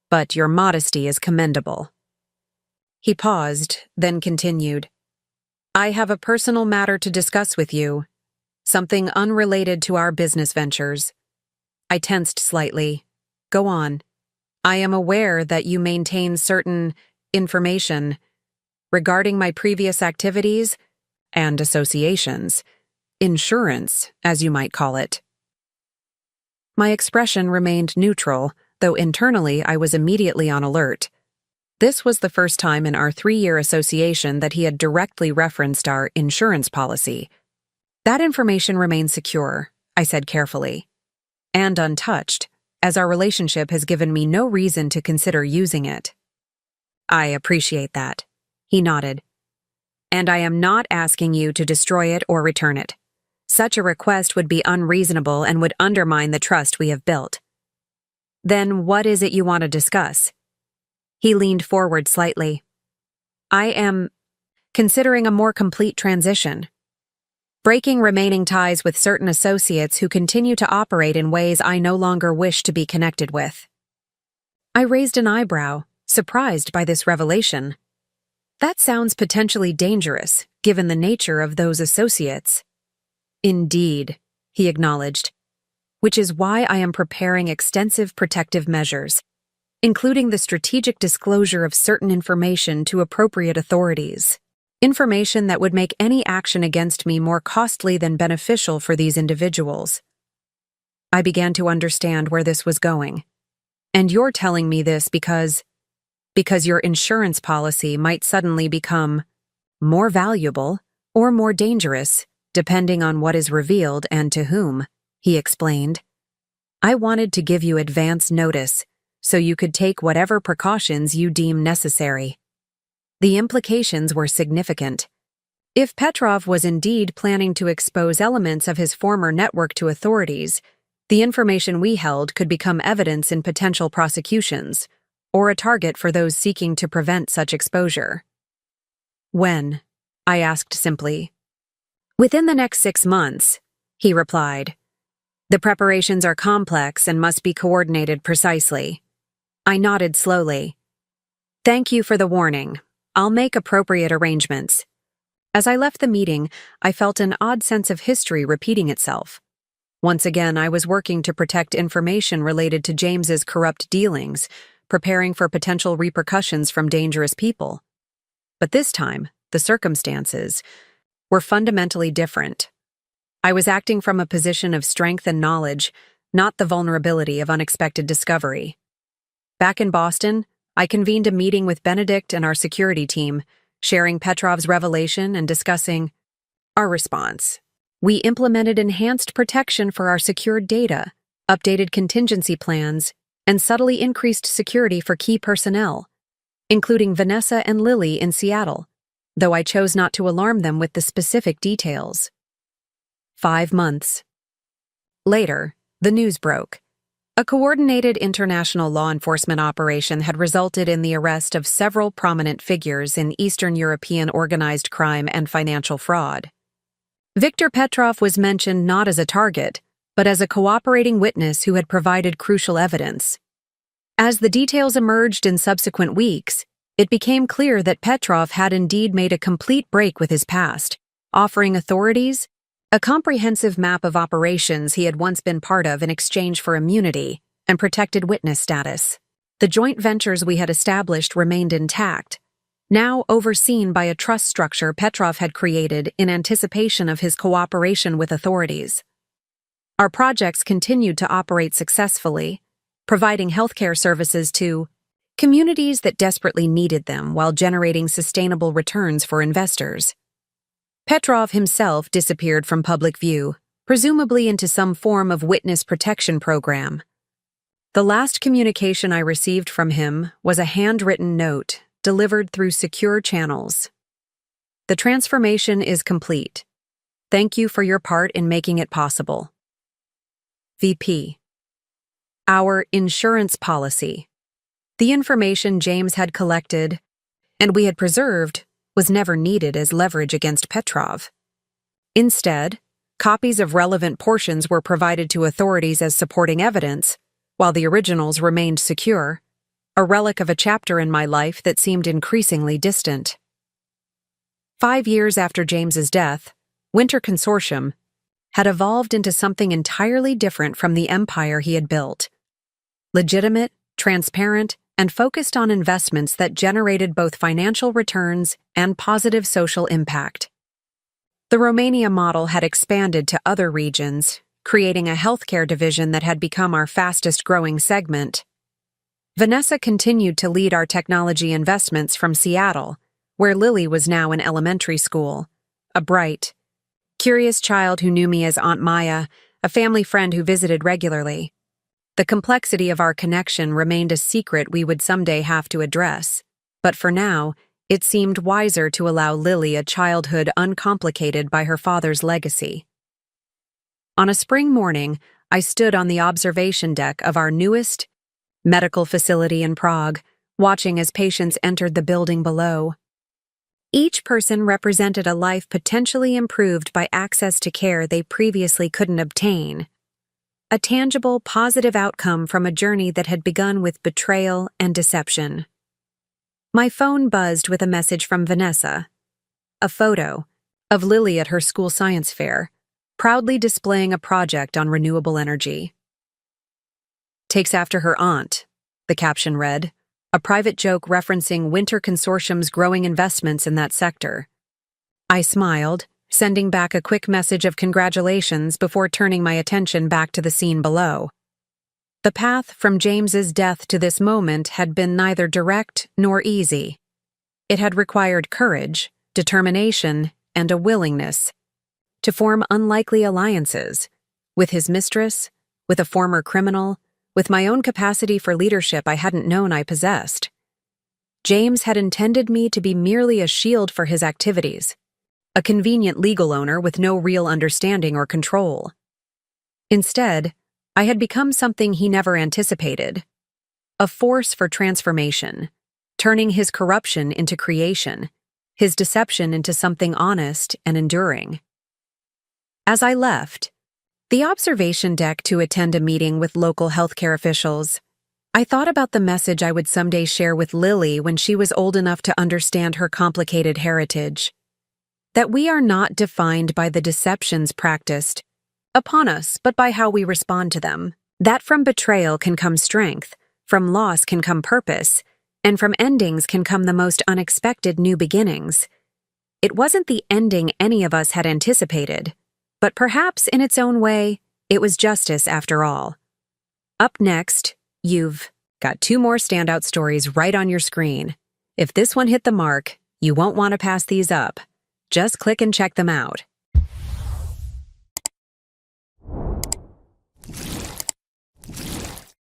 but your modesty is commendable." He paused, then continued, "I have a personal matter to discuss with you, something unrelated to our business ventures." I tensed slightly. "Go on. I am aware that you maintain certain information regarding my previous activities and associations. Insurance, as you might call it." My expression remained neutral, though internally I was immediately on alert. This was the first time in our 3-year association that he had directly referenced our insurance policy. "That information remains secure," I said carefully, "and untouched, as our relationship has given me no reason to consider using it." "I appreciate that," he nodded. "And I am not asking you to destroy it or return it. Such a request would be unreasonable and would undermine the trust we have built." "Then what is it you want to discuss?" He leaned forward slightly. "I am considering a more complete transition. Breaking remaining ties with certain associates who continue to operate in ways I no longer wish to be connected with." I raised an eyebrow, surprised by this revelation. "That sounds potentially dangerous, given the nature of those associates." "Indeed," he acknowledged, "which is why I am preparing extensive protective measures, including the strategic disclosure of certain information to appropriate authorities. Information that would make any action against me more costly than beneficial for these individuals." I began to understand where this was going. "And you're telling me this because your insurance policy might suddenly become more valuable or more dangerous, depending on what is revealed and to whom," he explained. "I wanted to give you advance notice, so you could take whatever precautions you deem necessary." The implications were significant. If Petrov was indeed planning to expose elements of his former network to authorities, the information we held could become evidence in potential prosecutions, or a target for those seeking to prevent such exposure. "When?" I asked simply. "Within the next 6 months," he replied. "The preparations are complex and must be coordinated precisely." I nodded slowly. "Thank you for the warning. I'll make appropriate arrangements." As I left the meeting, I felt an odd sense of history repeating itself. Once again, I was working to protect information related to James's corrupt dealings, preparing for potential repercussions from dangerous people. But this time, the circumstances were fundamentally different. I was acting from a position of strength and knowledge, not the vulnerability of unexpected discovery. Back in Boston, I convened a meeting with Benedict and our security team, sharing Petrov's revelation and discussing our response. We implemented enhanced protection for our secured data, updated contingency plans, and subtly increased security for key personnel, including Vanessa and Lily in Seattle, though I chose not to alarm them with the specific details. 5 months later, the news broke. A coordinated international law enforcement operation had resulted in the arrest of several prominent figures in Eastern European organized crime and financial fraud. Viktor Petrov was mentioned not as a target, but as a cooperating witness who had provided crucial evidence. As the details emerged in subsequent weeks, it became clear that Petrov had indeed made a complete break with his past, offering authorities a comprehensive map of operations he had once been part of in exchange for immunity and protected witness status. The joint ventures we had established remained intact, now overseen by a trust structure Petrov had created in anticipation of his cooperation with authorities. Our projects continued to operate successfully, providing healthcare services to communities that desperately needed them while generating sustainable returns for investors. Petrov himself disappeared from public view, presumably into some form of witness protection program. The last communication I received from him was a handwritten note delivered through secure channels. The transformation is complete. Thank you for your part in making it possible. VP. Our insurance policy. The information James had collected, and we had preserved, was never needed as leverage against Petrov. Instead, copies of relevant portions were provided to authorities as supporting evidence, while the originals remained secure, a relic of a chapter in my life that seemed increasingly distant. 5 years after James's death, Winter Consortium had evolved into something entirely different from the empire he had built. Legitimate, transparent, and focused on investments that generated both financial returns and positive social impact. The Romania model had expanded to other regions, creating a healthcare division that had become our fastest-growing segment. Vanessa continued to lead our technology investments from Seattle, where Lily was now in elementary school, a bright, curious child who knew me as Aunt Maya, a family friend who visited regularly. The complexity of our connection remained a secret we would someday have to address, but for now, it seemed wiser to allow Lily a childhood uncomplicated by her father's legacy. On a spring morning, I stood on the observation deck of our newest medical facility in Prague, watching as patients entered the building below. Each person represented a life potentially improved by access to care they previously couldn't obtain. A tangible, positive outcome from a journey that had begun with betrayal and deception. My phone buzzed with a message from Vanessa. A photo of Lily at her school science fair, proudly displaying a project on renewable energy. Takes after her aunt, the caption read, a private joke referencing Winter Consortium's growing investments in that sector. I smiled, sending back a quick message of congratulations before turning my attention back to the scene below. The path from James's death to this moment had been neither direct nor easy. It had required courage, determination, and a willingness to form unlikely alliances with his mistress, with a former criminal, with my own capacity for leadership I hadn't known I possessed. James had intended me to be merely a shield for his activities, a convenient legal owner with no real understanding or control. Instead, I had become something he never anticipated, a force for transformation, turning his corruption into creation, his deception into something honest and enduring. As I left the observation deck to attend a meeting with local healthcare officials, I thought about the message I would someday share with Lily when she was old enough to understand her complicated heritage. That we are not defined by the deceptions practiced upon us, but by how we respond to them. That from betrayal can come strength, from loss can come purpose, and from endings can come the most unexpected new beginnings. It wasn't the ending any of us had anticipated, but perhaps in its own way, it was justice after all. Up next, you've got 2 more standout stories right on your screen. If this one hit the mark, you won't want to pass these up. Just click and check them out.